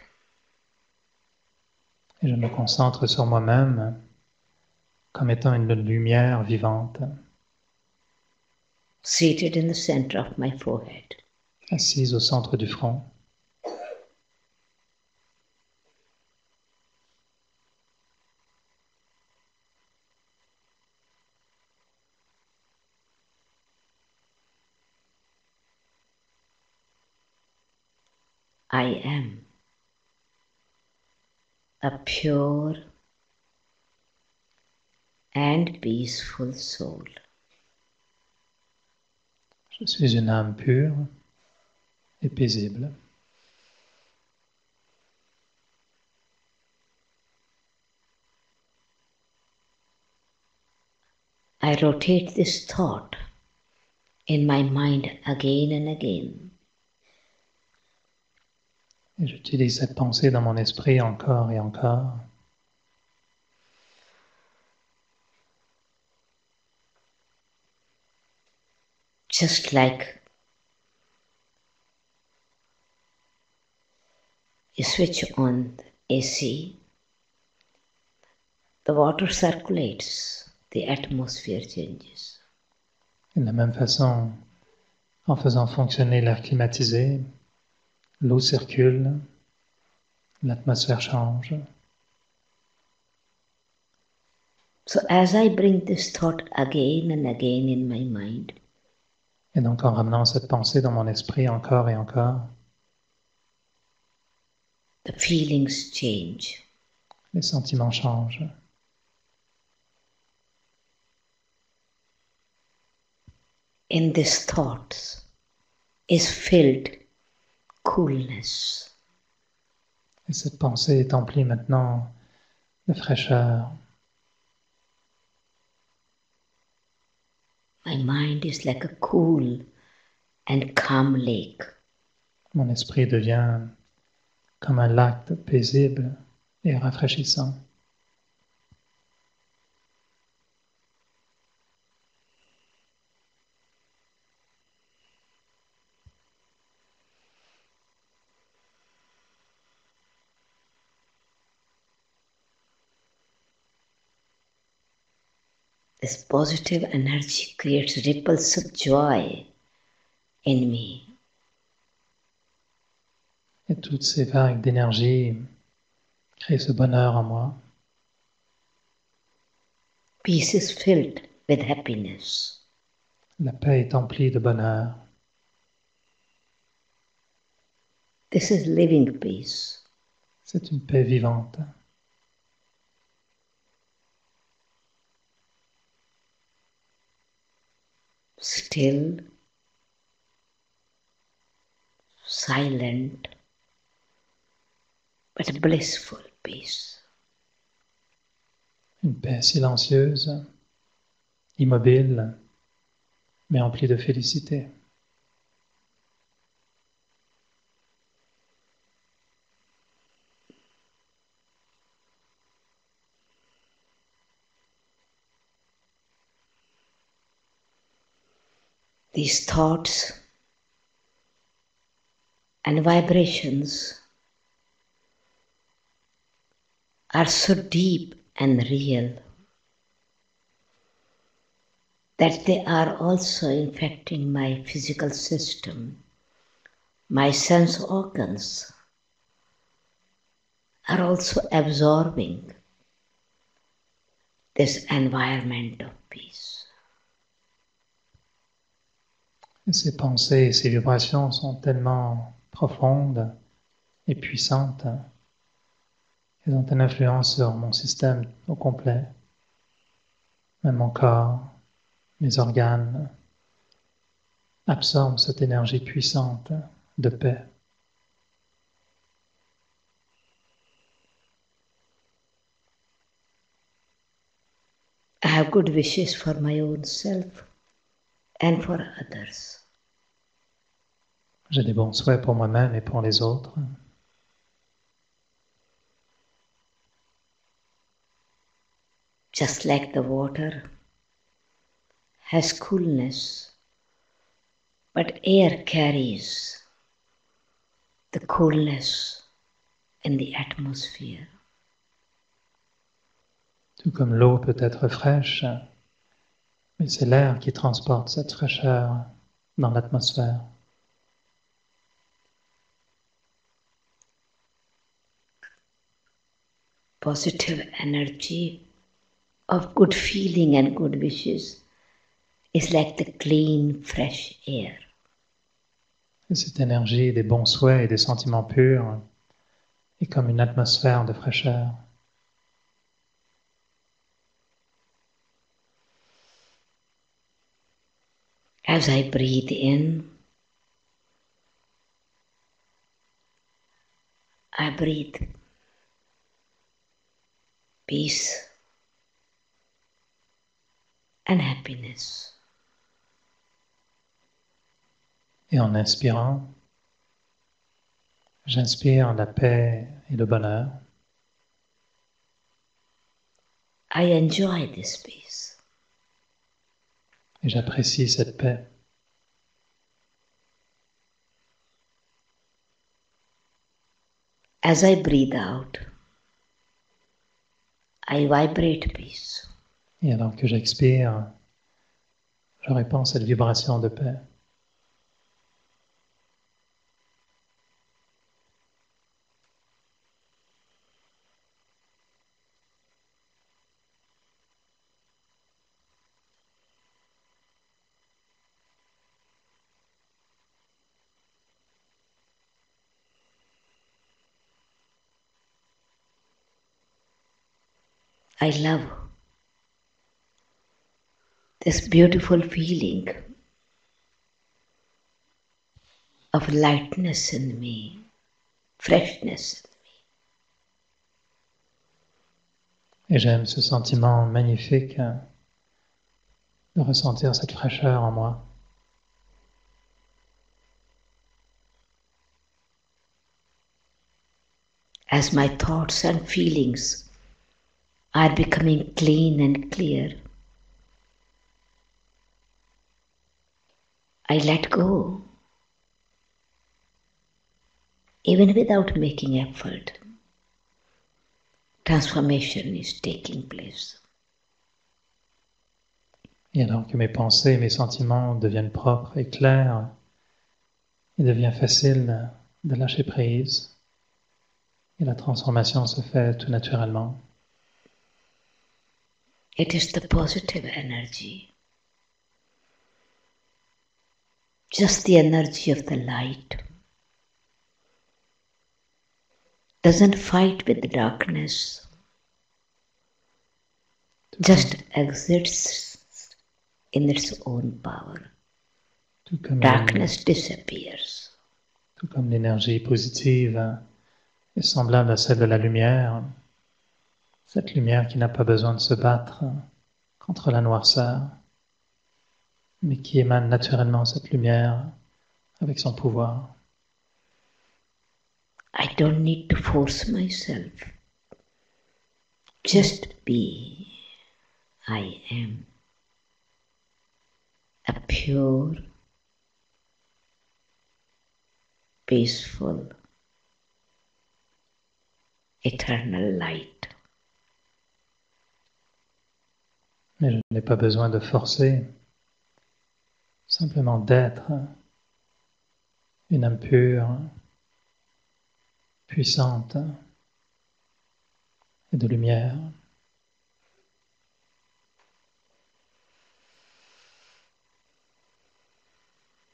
S1: Et je me concentre sur moi-même comme étant une lumière vivante,
S2: Seated in the center of my forehead.
S1: assise au centre du front.
S2: I am a pure and peaceful soul.
S1: Je suis une âme pure et paisible.
S2: I rotate this thought in my mind again and again.
S1: Et j'utilise cette pensée dans mon esprit encore et encore.
S2: Just like you switch on the AC, the water circulates, the atmosphere changes.
S1: Et de la même façon, en faisant fonctionner l'air climatisé, l'eau circule, l'atmosphère change.
S2: So as I bring this thought again and again in my mind,
S1: Et donc en ramenant cette pensée dans mon esprit encore et encore,
S2: the feelings change.
S1: les sentiments changent.
S2: In these thoughts is filled coolness.
S1: Et cette pensée est emplie maintenant de fraîcheur.
S2: My mind is like a cool and calm lake.
S1: Mon esprit devient comme un lac paisible et rafraîchissant.
S2: This positive energy creates ripples of joy in me.
S1: Et toutes ces vagues d'énergie créent ce bonheur en moi.
S2: Peace is filled with happiness.
S1: La paix est emplie de bonheur.
S2: This is living peace.
S1: C'est une paix vivante.
S2: Still, silent, but blissful peace.
S1: Une paix silencieuse, immobile, mais emplie de félicité.
S2: These thoughts and vibrations are so deep and real that they are also infecting my physical system. My sense organs are also absorbing this environment of peace.
S1: Et ces pensées et ces vibrations sont tellement profondes et puissantes. Elles ont une influence sur mon système au complet, même mon corps, mes organes absorbent cette énergie puissante de paix.
S2: I have good wishes for my own self and for others.
S1: J'ai des bons souhaits pour moi-même et pour les autres.
S2: Just like the water has coolness, but air carries the coolness in the atmosphere.
S1: Tout comme l'eau peut être fraîche, mais c'est l'air qui transporte cette fraîcheur dans l'atmosphère.
S2: Positive energy of good feeling and good wishes is like the clean, fresh air.
S1: Et cette énergie des bons souhaits et des sentiments purs est comme une atmosphère de fraîcheur.
S2: As I breathe in, I breathe peace and happiness.
S1: Et en inspirant, j'inspire la paix et le bonheur.
S2: I enjoy this peace.
S1: Et j'apprécie cette paix.
S2: As I breathe out, I vibrate peace.
S1: Et alors que j'expire, je répands cette vibration de paix.
S2: I love this beautiful feeling of lightness in me, freshness in me.
S1: Et j'aime ce sentiment magnifique de ressentir cette fraîcheur en moi.
S2: As my thoughts and feelings are becoming clean and clear, I let go, even without making effort. Transformation is taking place.
S1: Et alors que mes pensées et mes sentiments deviennent propres et clairs, il devient facile de lâcher prise. Et la transformation se fait tout naturellement.
S2: It is the positive energy, just the energy of the light. Doesn't fight with the darkness, just exists in its own power. Darkness disappears.
S1: Tout comme l'énergie positive est semblable à celle de la lumière, cette lumière qui n'a pas besoin de se battre contre la noirceur, mais qui émane naturellement cette lumière avec son pouvoir.
S2: I don't need to force myself. Just be. I am a pure, peaceful, eternal light.
S1: Mais je n'ai pas besoin de forcer, simplement d'être une âme pure, puissante et de lumière.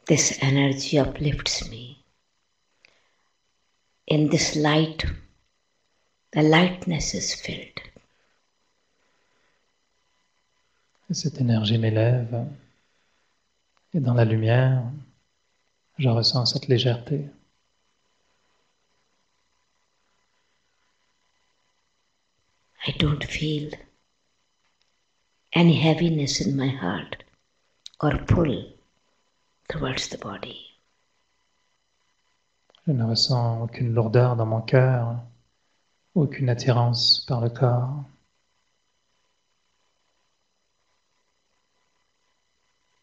S2: This energy uplifts me. In this light, the lightness is filled.
S1: Et cette énergie m'élève, et dans la lumière, je ressens cette légèreté.
S2: I don't feel any heaviness in my heart or pull towards the body.
S1: Je ne ressens aucune lourdeur dans mon cœur, aucune attirance par le corps.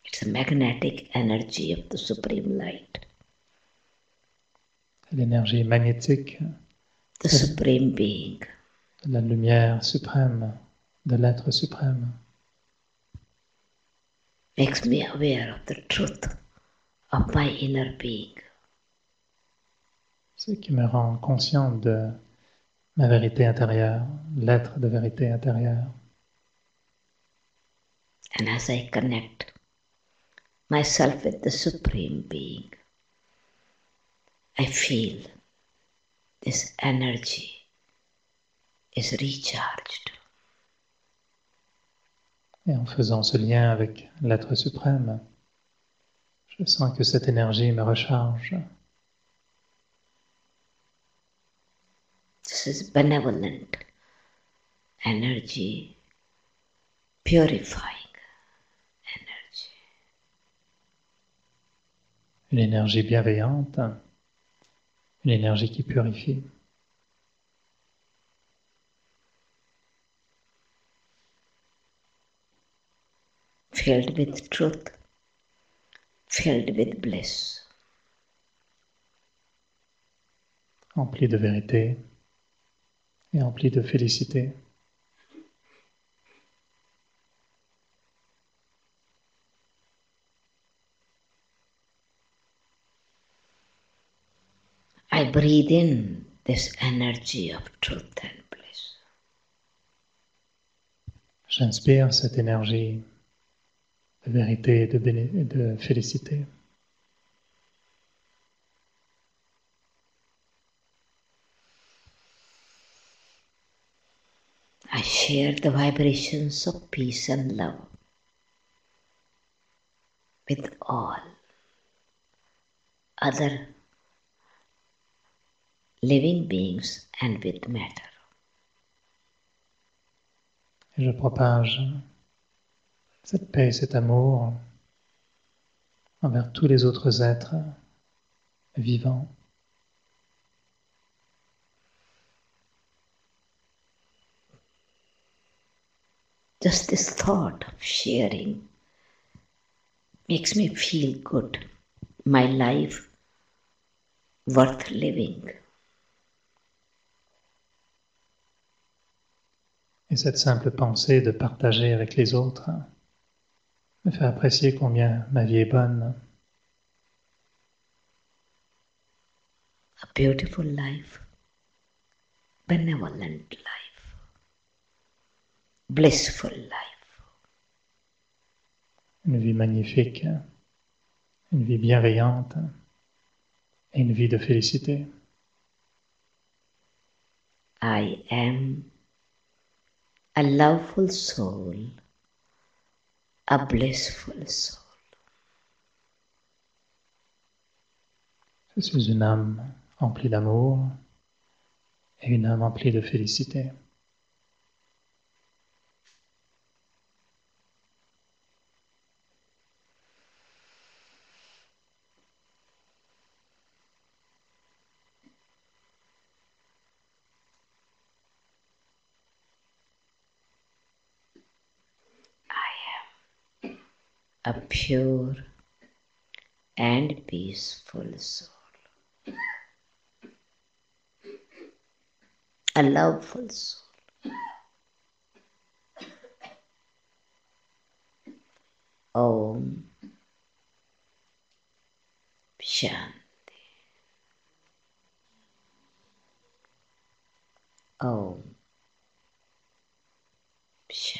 S2: It's a magnetic energy of the Supreme Light.
S1: L'énergie magnétique
S2: The Supreme Being.
S1: de la lumière suprême, de l'être suprême.
S2: Makes me aware of the truth of my inner being.
S1: Ce qui me rend conscient de ma vérité intérieure, l'être de vérité intérieure.
S2: And as I connect myself with the Supreme Being, I feel this energy is recharged.
S1: Et en faisant ce lien avec l'être suprême, je sens que cette énergie me recharge.
S2: This is benevolent energy, purifying energy.
S1: Une énergie bienveillante, une énergie qui purifie.
S2: Filled with truth, filled with bliss.
S1: Empli de vérité et empli de félicité.
S2: I breathe in this energy of truth and bliss.
S1: J'inspire cette énergie de vérité et de félicité.
S2: I share the vibrations of peace and love with all other living beings and with matter.
S1: Et je propage cette paix et cet amour envers tous les autres êtres vivants.
S2: Just this thought of sharing makes me feel good. My life worth living.
S1: Et cette simple pensée de partager avec les autres me fait apprécier combien ma vie est bonne.
S2: A beautiful life, benevolent life, blissful life.
S1: Une vie magnifique, une vie bienveillante et une vie de félicité.
S2: I am a loveful soul, a blissful soul.
S1: Je suis une âme emplie d'amour et une âme emplie de félicité.
S2: A pure and peaceful soul. A loveful soul. Om Shanti. Om Shanti.